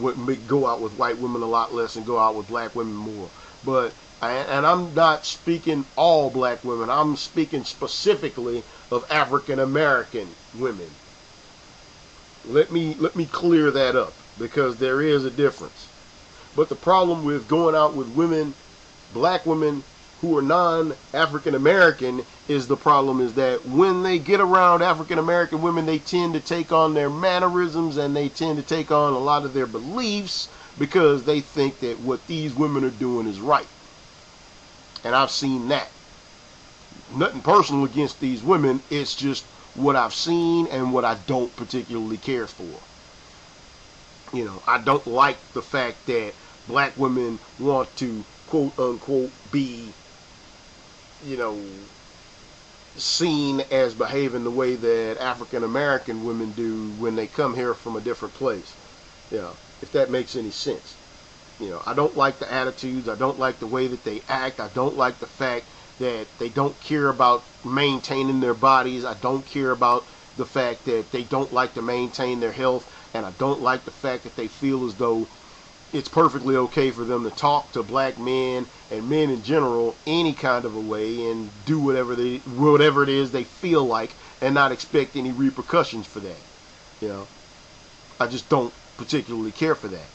go out with white women a lot less and go out with black women more. But, and I'm not speaking all black women. I'm speaking specifically of African American women. Let me clear that up because there is a difference. But the problem with going out with women, black women who are non-African American, is the problem is that when they get around African American women, they tend to take on their mannerisms and they tend to take on a lot of their beliefs because they think that what these women are doing is right. And I've seen that. Nothing personal against these women. It's just what I've seen and what I don't particularly care for. You know, I don't like the fact that black women want to, quote unquote, be, you know, seen as behaving the way that African American women do when they come here from a different place. You know, if that makes any sense. You know, I don't like the attitudes. I don't like the way that they act. I don't like the fact that they don't care about maintaining their bodies. I don't care about the fact that they don't like to maintain their health. And I don't like the fact that they feel as though it's perfectly okay for them to talk to black men and men in general any kind of a way and do whatever it is they feel like and not expect any repercussions for that. You know, I just don't particularly care for that.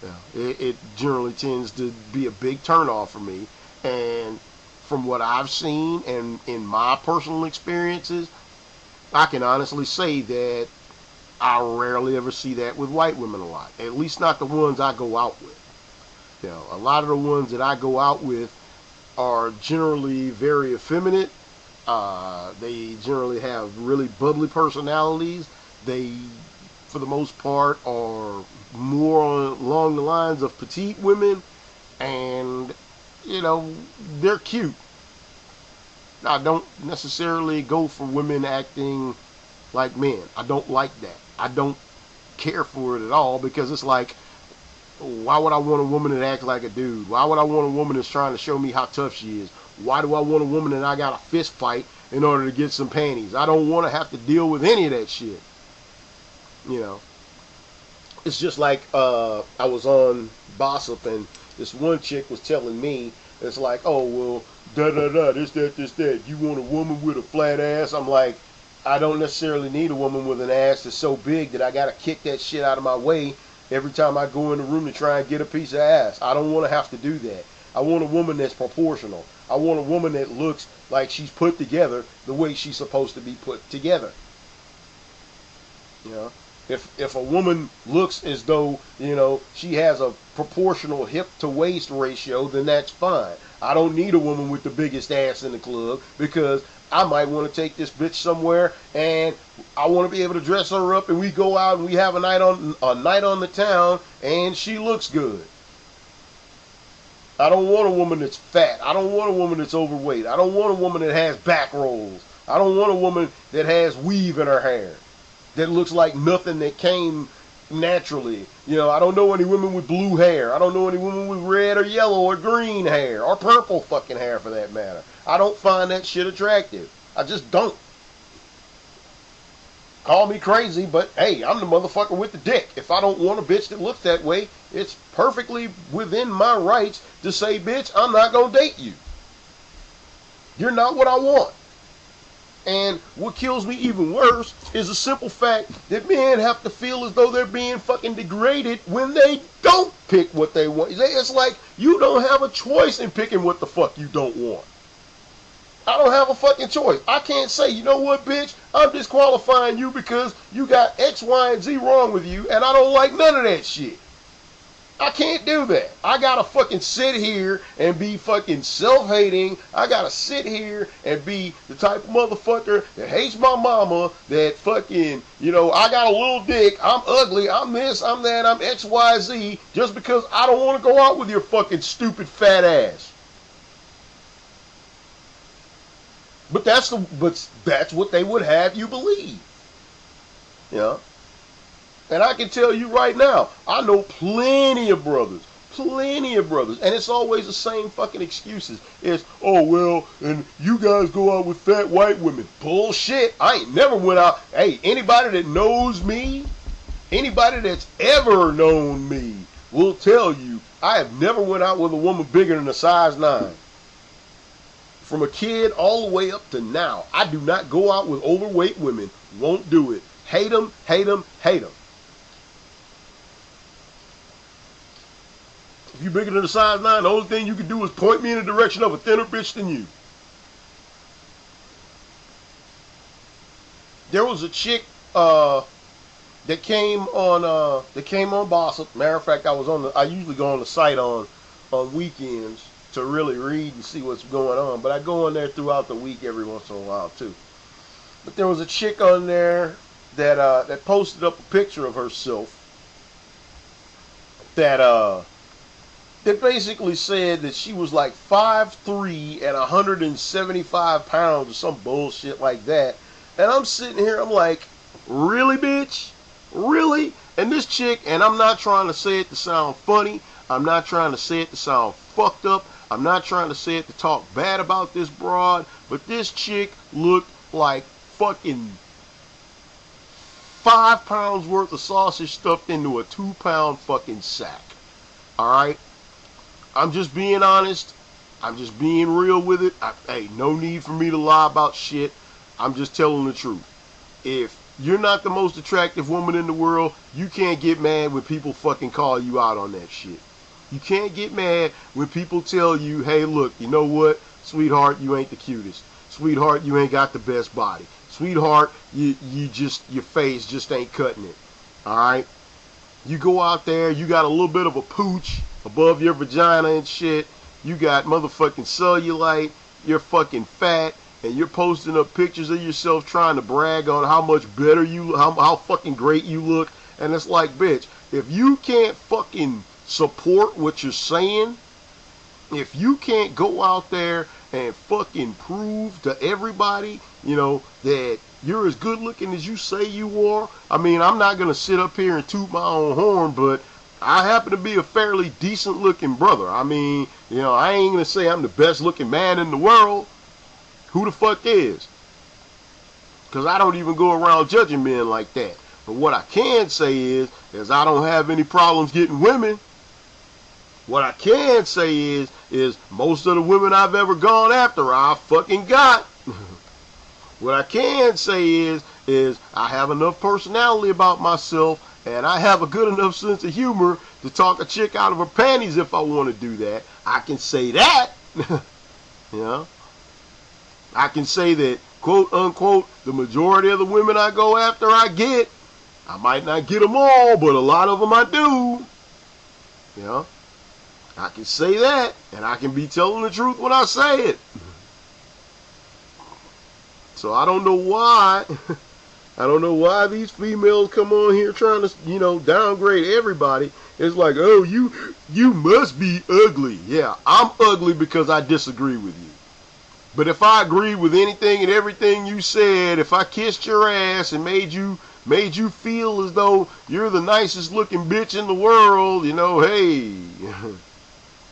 You know, it generally tends to be a big turnoff for me. And from what I've seen and in my personal experiences, I can honestly say that I rarely ever see that with white women a lot. At least not the ones I go out with. You know, a lot of the ones that I go out with are generally very effeminate. They generally have really bubbly personalities. They, for the most part, are more along the lines of petite women. And, you know, they're cute. I don't necessarily go for women acting like men. I don't like that. I don't care for it at all because it's like, why would I want a woman that acts like a dude? Why would I want a woman that's trying to show me how tough she is? Why do I want a woman that I got a fist fight in order to get some panties? I don't want to have to deal with any of that shit. You know, it's just like I was on Bossip and this one chick was telling me, it's like, oh, well, this, that. You want a woman with a flat ass? I'm like, I don't necessarily need a woman with an ass that's so big that I got to kick that shit out of my way every time I go in the room to try and get a piece of ass. I don't want to have to do that. I want a woman that's proportional. I want a woman that looks like she's put together the way she's supposed to be put together. You know, if a woman looks as though, you know, she has a proportional hip to waist ratio, then that's fine. I don't need a woman with the biggest ass in the club because I might want to take this bitch somewhere and I want to be able to dress her up and we go out and we have a night on the town and she looks good. I don't want a woman that's fat. I don't want a woman that's overweight. I don't want a woman that has back rolls. I don't want a woman that has weave in her hair that looks like nothing that came naturally. You know, I don't know any women with blue hair. I don't know any women with red or yellow or green hair or purple fucking hair for that matter. I don't find that shit attractive. I just don't. Call me crazy, but hey, I'm the motherfucker with the dick. If I don't want a bitch that looks that way, it's perfectly within my rights to say, bitch, I'm not gonna date you. You're not what I want. And what kills me even worse is the simple fact that men have to feel as though they're being fucking degraded when they don't pick what they want. It's like you don't have a choice in picking what the fuck you don't want. I don't have a fucking choice. I can't say, you know what, bitch, I'm disqualifying you because you got X, Y, and Z wrong with you, and I don't like none of that shit. I can't do that. I gotta fucking sit here and be fucking self-hating. I gotta sit here and be the type of motherfucker that hates my mama, that fucking, you know, I got a little dick, I'm ugly, I'm this, I'm that, I'm X, Y, Z, just because I don't want to go out with your fucking stupid fat ass. But that's what they would have you believe. You know? And I can tell you right now, I know plenty of brothers, and it's always the same fucking excuses. It's, oh, well, and you guys go out with fat white women. Bullshit. I ain't never went out. Hey, anybody that knows me, anybody that's ever known me will tell you I have never went out with a woman bigger than a size 9. From a kid all the way up to now, I do not go out with overweight women. Won't do it. Hate them, hate them, hate them. If you're bigger than a size 9, the only thing you can do is point me in the direction of a thinner bitch than you. There was a chick, that came on Bossip. Matter of fact, I usually go on the site on weekends to really read and see what's going on, but I go on there throughout the week every once in a while too. But there was a chick on there that posted up a picture of herself that basically said that she was like 5'3" and 175 pounds or some bullshit like that. And I'm sitting here, I'm like, really, bitch? Really? And this chick, and I'm not trying to say it to sound funny. I'm not trying to say it to sound fucked up. I'm not trying to say it to talk bad about this broad. But this chick looked like fucking 5 pounds worth of sausage stuffed into a 2-pound fucking sack. Alright? I'm just being honest. I'm just being real with it. Hey, no need for me to lie about shit. I'm just telling the truth. If you're not the most attractive woman in the world, you can't get mad when people fucking call you out on that shit. You can't get mad when people tell you, hey, look, you know what? Sweetheart, you ain't the cutest. Sweetheart, you ain't got the best body. Sweetheart, your face just ain't cutting it. Alright? You go out there, you got a little bit of a pooch above your vagina and shit. You got motherfucking cellulite. You're fucking fat. And you're posting up pictures of yourself trying to brag on how much better you, how fucking great you look. And it's like, bitch, if you can't fucking support what you're saying, if you can't go out there and fucking prove to everybody, you know, that you're as good looking as you say you are. I mean, I'm not going to sit up here and toot my own horn, but I happen to be a fairly decent looking brother. I mean, you know, I ain't going to say I'm the best looking man in the world. Who the fuck is? Because I don't even go around judging men like that. But what I can say is I don't have any problems getting women. What I can say is most of the women I've ever gone after, I fucking got. What I can say is I have enough personality about myself, and I have a good enough sense of humor to talk a chick out of her panties if I want to do that. I can say that. You know? I can say that, quote unquote, the majority of the women I go after I get. I might not get them all, but a lot of them I do. You know? I can say that, and I can be telling the truth when I say it. So I don't know why. I don't know why these females come on here trying to, you know, downgrade everybody. It's like, oh, you must be ugly. Yeah, I'm ugly because I disagree with you. But if I agreed with anything and everything you said, if I kissed your ass and made you feel as though you're the nicest looking bitch in the world, you know, hey, you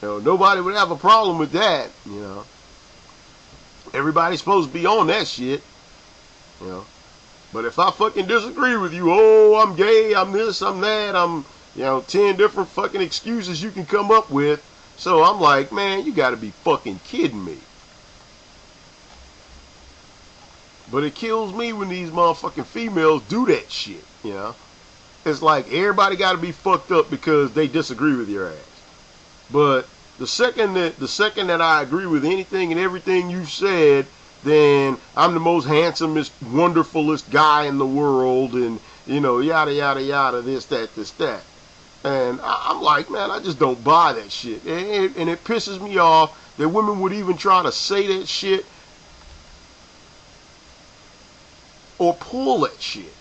know, nobody would have a problem with that, you know. Everybody's supposed to be on that shit, you know. But if I fucking disagree with you, oh, I'm gay, I'm this, I'm that, I'm, you know, 10 different fucking excuses you can come up with. So I'm like, man, you gotta be fucking kidding me. But it kills me when these motherfucking females do that shit, you know. It's like everybody got to be fucked up because they disagree with your ass. But the second that I agree with anything and everything you said, then I'm the most handsomest, wonderfulest guy in the world, and you know, yada yada yada, this that. And I'm like, man, I just don't buy that shit, and it pisses me off that women would even try to say that shit or pull that shit.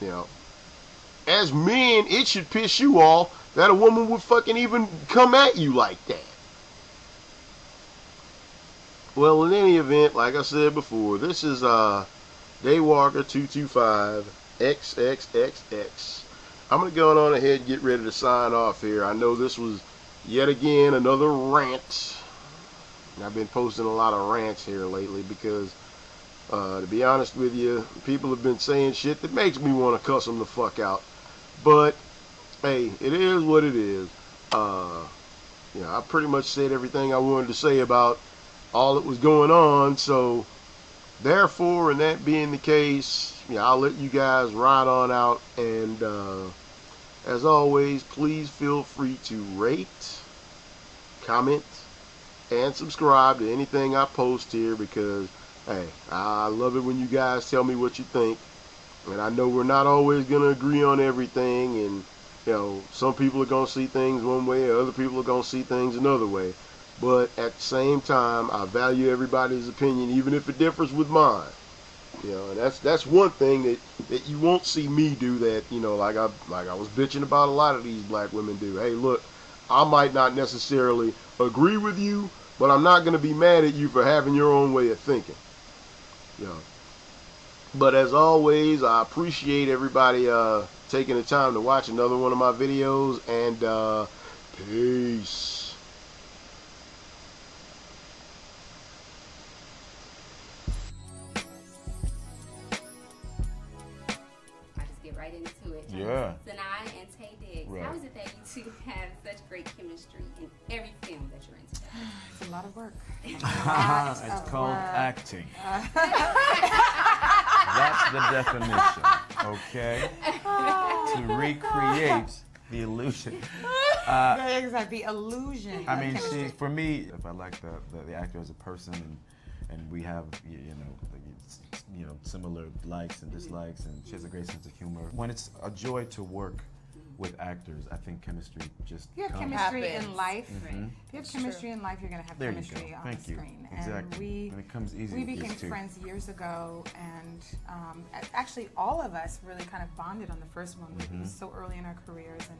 You know, as men, it should piss you off that a woman would fucking even come at you like that. Well, in any event, like I said before, this is Daywalker 225 XXXX. I'm gonna go on ahead and get ready to sign off here. I know this was yet again another rant. And I've been posting a lot of rants here lately because to be honest with you, people have been saying shit that makes me want to cuss them the fuck out. But, hey, it is what it is. You know, I pretty much said everything I wanted to say about all that was going on. So, therefore, and that being the case, yeah, I'll let you guys ride on out. And, as always, please feel free to rate, comment, and subscribe to anything I post here because, hey, I love it when you guys tell me what you think. And I know we're not always going to agree on everything, and some people are going to see things one way, or other people are going to see things another way. But at the same time, I value everybody's opinion, even if it differs with mine. And that's one thing that you won't see me do, that like I was bitching about a lot of these black women do. Hey, look, I might not necessarily agree with you, but I'm not going to be mad at you for having your own way of thinking. But as always, I appreciate everybody taking the time to watch another one of my videos, and peace. Right into it. Yeah. Sanaa and Taye Diggs. Right. How is it that you two have such great chemistry in every film that you're in together? It's a lot of work. It's called acting. That's the definition, okay? To recreate the illusion. Exactly, the illusion. I mean, for me, if I like the actor as a person, and we have similar likes and dislikes, and she has a great sense of humor. When it's a joy to work with actors, I think chemistry just You have comes. chemistry in life. Mm-hmm. If you have chemistry in life, you're going to have There chemistry you go. on Thank the screen. you. Exactly. And it comes easy. we became friends years ago, and actually all of us really kind of bonded on the first one. We were so early in our careers, and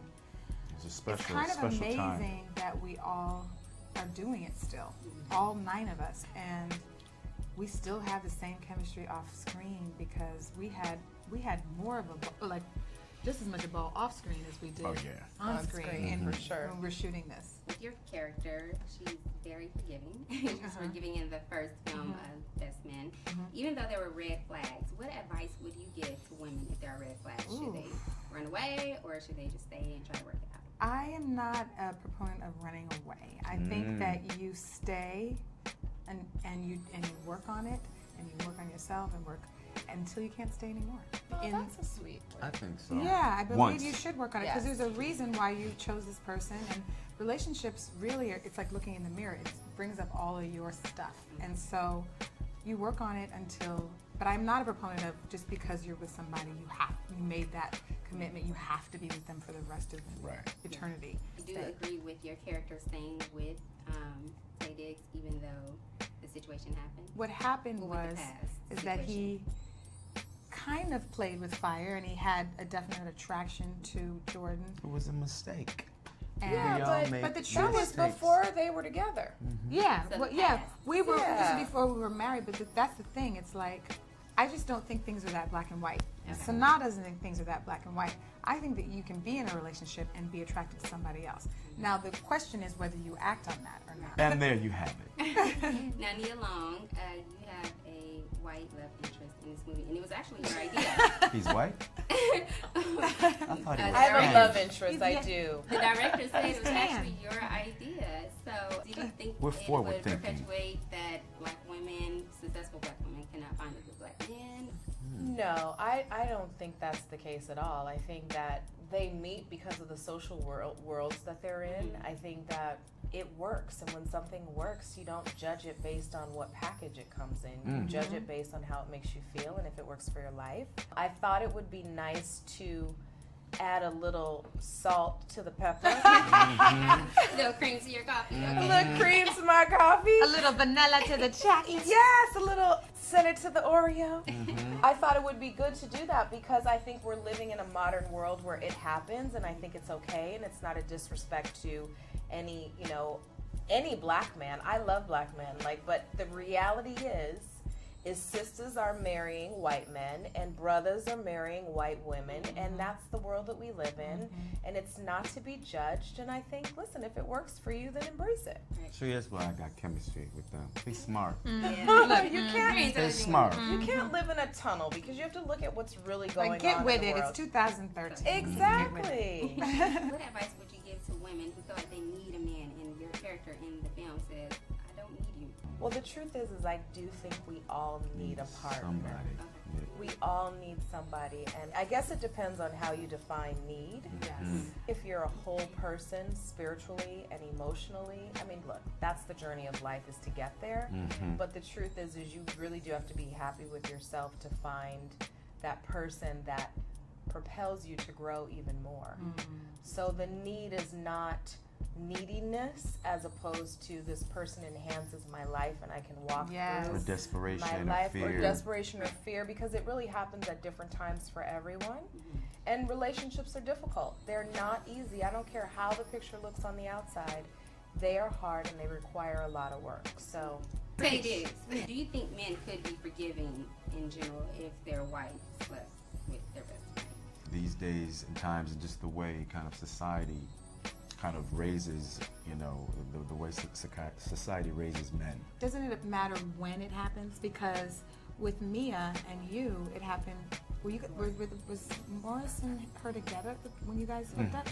It's a special, it's kind of special amazing time. that we all are doing it still, all 9 of us, and we still have the same chemistry off screen, because we had more of a just as much a ball off screen as we did on screen. For sure. When we're shooting this. With your character, she's very forgiving. She's forgiving in the first film of Best Men. Even though there were red flags, what advice would you give to women if there are red flags? Should they run away, or should they just stay and try to work it out? I am not a proponent of running away. I think that you stay and you work on it, and you work on yourself and work until you can't stay anymore. That's a sweet word. I think so. Yeah, I believe Once. you should work on it, because there's a reason why you chose this person, and relationships really it's like looking in the mirror. It brings up all of your stuff, and so you work on it until. But I'm not a proponent of just because you're with somebody you made that commitment, you have to be with them for the rest of eternity. Do you agree with your character staying with Taye Diggs even though the situation happened? What happened is that he kind of played with fire, and he had a definite attraction to Jordan. It was a mistake. And but the truth that was is, before they were together. yeah, So well, yeah, we were Yeah. this is before we were married. But that's the thing. It's like I just don't think things are that black and white. Okay. Sanaa doesn't think things are that black and white. I think that you can be in a relationship and be attracted to somebody else. Now the question is whether you act on that or not. And there you have it. Now, Nia Long, you have a white love interest in this movie, and it was actually your idea. He's white? I thought he was I have a Spanish. love interest, I do. The director said it was Tan. actually your idea. So, did you think We're it forward would thinking. perpetuate that black women, successful black women, cannot find a good black man? No, I don't think that's the case at all. I think that they meet because of the social worlds that they're in. I think that it works, and when something works, you don't judge it based on what package it comes in. You judge it based on how it makes you feel and if it works for your life. I thought it would be nice to add a little salt to the pepper. No cream to your coffee. A little cream to my coffee. A little vanilla to the chocolate. Yes, a little center to the Oreo. I thought it would be good to do that because I think we're living in a modern world where it happens, and I think it's okay, and it's not a disrespect to any, any black man. I love black men, but the reality is sisters are marrying white men and brothers are marrying white women, and that's the world that we live in, and it's not to be judged. And I think, listen, if it works for you, then embrace it. So that's why I got chemistry with them. Be smart. Yeah. You can't. Be smart. You can't live in a tunnel because you have to look at what's really going on. Get with in the it. world. It's 2013. Exactly. What advice would you give to women who feel like they need a man, and your character in the film says, I don't need you? Well, the truth is I do think we all need a partner. Somebody. We all need somebody, and I guess it depends on how you define need. Yes. If you're a whole person spiritually and emotionally, look, that's the journey of life, is to get there. But the truth is you really do have to be happy with yourself to find that person that propels you to grow even more. So the need is not neediness, as opposed to this person enhances my life and I can walk through Or desperation my or life, fear. or desperation or fear, because it really happens at different times for everyone. And relationships are difficult. They're not easy. I don't care how the picture looks on the outside. They are hard and they require a lot of work. So Say this. Do you think men could be forgiving in general if their wife slept with their best friend? These days and times, and just the way kind of society kind of raises, you know, the way society raises men. Doesn't it matter when it happens? Because with Mia and you, it happened. Was Morris and her together when you guys hooked up?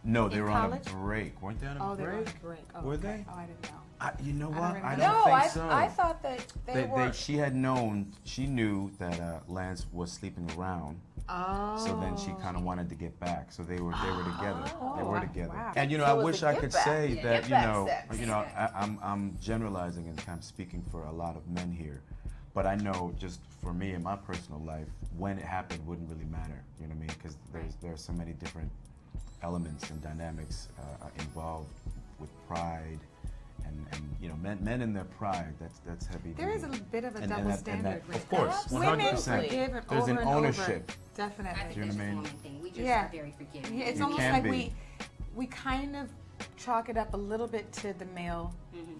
No, they In were college? on a break. Weren't they on a break? They were on a break. Oh, Were okay. they? Oh, I didn't know. You know I what? don't I remember. don't no, think so. I thought that they were. She had known, she knew that Lance was sleeping around. Oh. So then she kind of wanted to get back. So they were together. They were together. Wow. And you know, So I it was wish a I give could back. say Yeah. that, Give back sex. I'm generalizing and kind of speaking for a lot of men here. But I know just for me in my personal life, when it happened wouldn't really matter. You know what I mean? Because there are so many different elements and dynamics involved with pride. And you know, men in their pride, that's heavy. There is a bit of a double standard. Of course, Women 100%. forgive and There's over an and over. ownership. Definitely. I think You know that's what I just a mean? woman thing. We just Yeah. are very forgiving. Yeah, it's You almost can like be. we kind of chalk it up a little bit to the male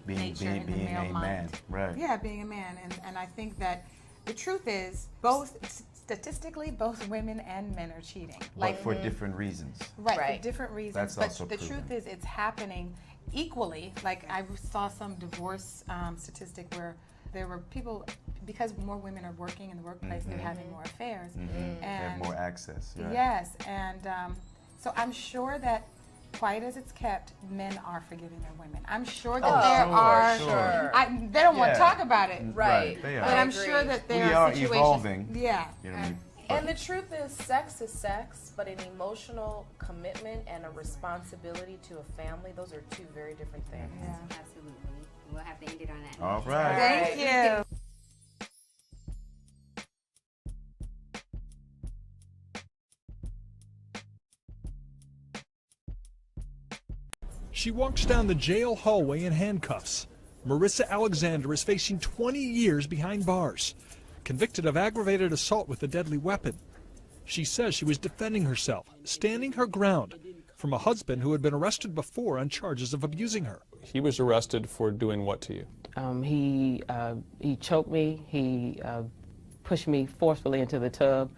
nature and the being male a mind. man, right? Yeah, being a man, and I think that the truth is, both statistically, both women and men are cheating. But for different reasons. Right, Right. for different reasons. That's but also the proven. truth is, it's happening equally. Like I saw some divorce statistic where there were people, because more women are working in the workplace, they're having more affairs. They have And more access. Right? yes, and so I'm sure that, quiet as it's kept, men are forgiving their women. I'm sure that there are. sure. They don't want to Yeah. talk about it, Right. They but are. I'm agree. sure that there We are are situations. evolving. Yeah. You know what I mean? And the truth is, sex is sex, but an emotional commitment and a responsibility to a family, those are two very different things. Yeah. Absolutely. We'll have to end it on that. All note. right. Thank you. She walks down the jail hallway in handcuffs. Marissa Alexander is facing 20 years behind bars, convicted of aggravated assault with a deadly weapon. She says she was defending herself, standing her ground from a husband who had been arrested before on charges of abusing her. He was arrested for doing what to you? He choked me. He pushed me forcefully into the tub.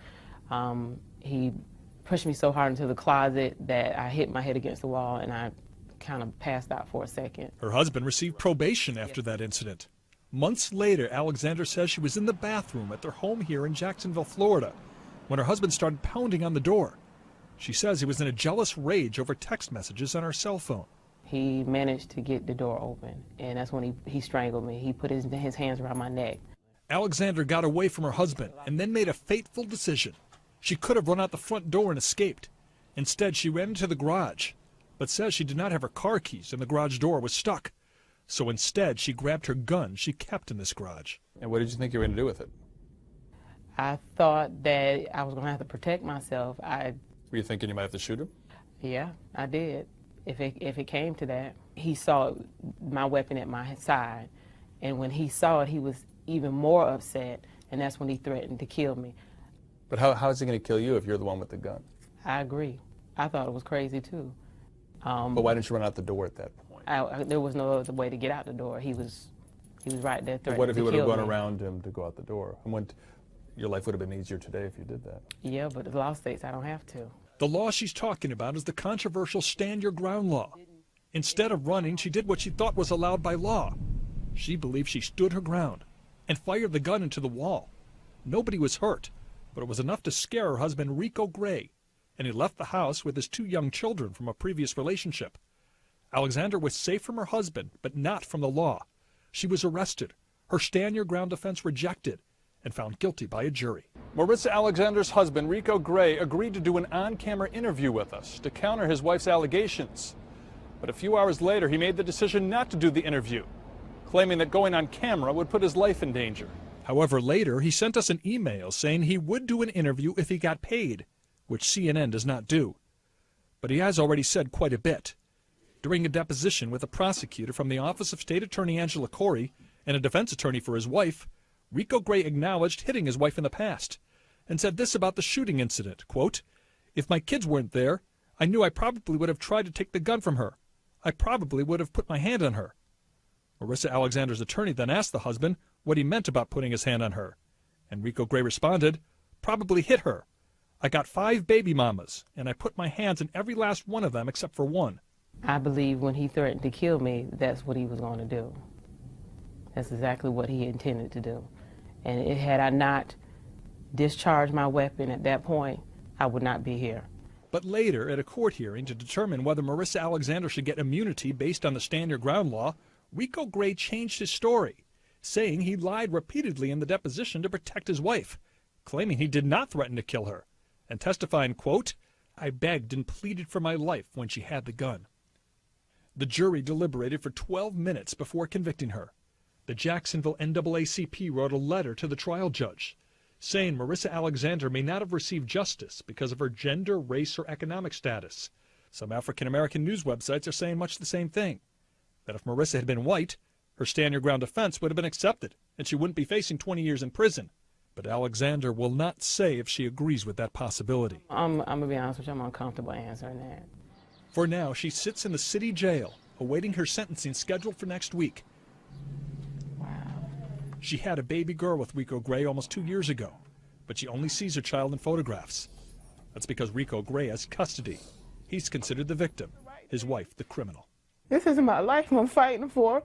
He pushed me so hard into the closet that I hit my head against the wall and I kind of passed out for a second. Her husband received probation after that incident. Months later, Alexander says she was in the bathroom at their home here in Jacksonville, Florida, when her husband started pounding on the door. She says he was in a jealous rage over text messages on her cell phone. He managed to get the door open, and that's when he strangled me. He put his hands around my neck. Alexander got away from her husband and then made a fateful decision. She could have run out the front door and escaped. Instead, she ran into the garage, but says she did not have her car keys and the garage door was stuck. So instead, she grabbed her gun she kept in this garage. And what did you think you were going to do with it? I thought that I was going to have to protect myself. Were you thinking you might have to shoot him? Yeah, I did. If it came to that. He saw my weapon at my side, and when he saw it, he was even more upset, and that's when he threatened to kill me. But how is he going to kill you if you're the one with the gun? I agree. I thought it was crazy too. But why didn't you run out the door at that point? There was no other way to get out the door. He was right there threatening to kill me. What if you would have run around him to go out the door? And your life would have been easier today if you did that. Yeah, but the law states I don't have to. The law she's talking about is the controversial Stand Your Ground law. Instead of running, she did what she thought was allowed by law. She believed she stood her ground and fired the gun into the wall. Nobody was hurt, but it was enough to scare her husband, Rico Gray, and he left the house with his 2 young children from a previous relationship. Alexander was safe from her husband, but not from the law. She was arrested, her Stand Your Ground defense rejected, and found guilty by a jury. Marissa Alexander's husband, Rico Gray, agreed to do an on-camera interview with us to counter his wife's allegations. But a few hours later, he made the decision not to do the interview, claiming that going on camera would put his life in danger. However, later he sent us an email saying he would do an interview if he got paid, which CNN does not do. But he has already said quite a bit. During a deposition with a prosecutor from the Office of State Attorney Angela Corey and a defense attorney for his wife, Rico Gray acknowledged hitting his wife in the past and said this about the shooting incident, quote, "If my kids weren't there, I knew I probably would have tried to take the gun from her. I probably would have put my hand on her." Marissa Alexander's attorney then asked the husband what he meant about putting his hand on her, and Rico Gray responded, "Probably hit her. I got 5 baby mamas, and I put my hands on every last one of them except for one." I believe when he threatened to kill me, that's what he was going to do. That's exactly what he intended to do. And had I not discharged my weapon at that point, I would not be here. But later, at a court hearing to determine whether Marissa Alexander should get immunity based on the Stand Your Ground law, Rico Gray changed his story, saying he lied repeatedly in the deposition to protect his wife, claiming he did not threaten to kill her, and testifying, quote, "I begged and pleaded for my life when she had the gun." The jury deliberated for 12 minutes before convicting her. The Jacksonville NAACP wrote a letter to the trial judge, saying Marissa Alexander may not have received justice because of her gender, race, or economic status. Some African-American news websites are saying much the same thing, that if Marissa had been white, her Stand Your Ground defense would have been accepted, and she wouldn't be facing 20 years in prison. But Alexander will not say if she agrees with that possibility. I'm going to be honest with you, I'm uncomfortable answering that. For now, she sits in the city jail, awaiting her sentencing scheduled for next week. Wow. She had a baby girl with Rico Gray almost 2 years ago, but she only sees her child in photographs. That's because Rico Gray has custody. He's considered the victim, his wife the criminal. This is my life I'm fighting for.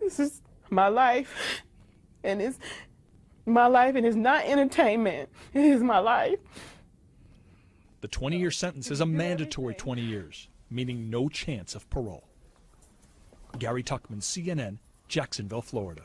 This is my life. And it's my life, and it's not entertainment. It is my life. The 20-year sentence is a mandatory 20 years, meaning no chance of parole. Gary Tuckman, CNN, Jacksonville, Florida.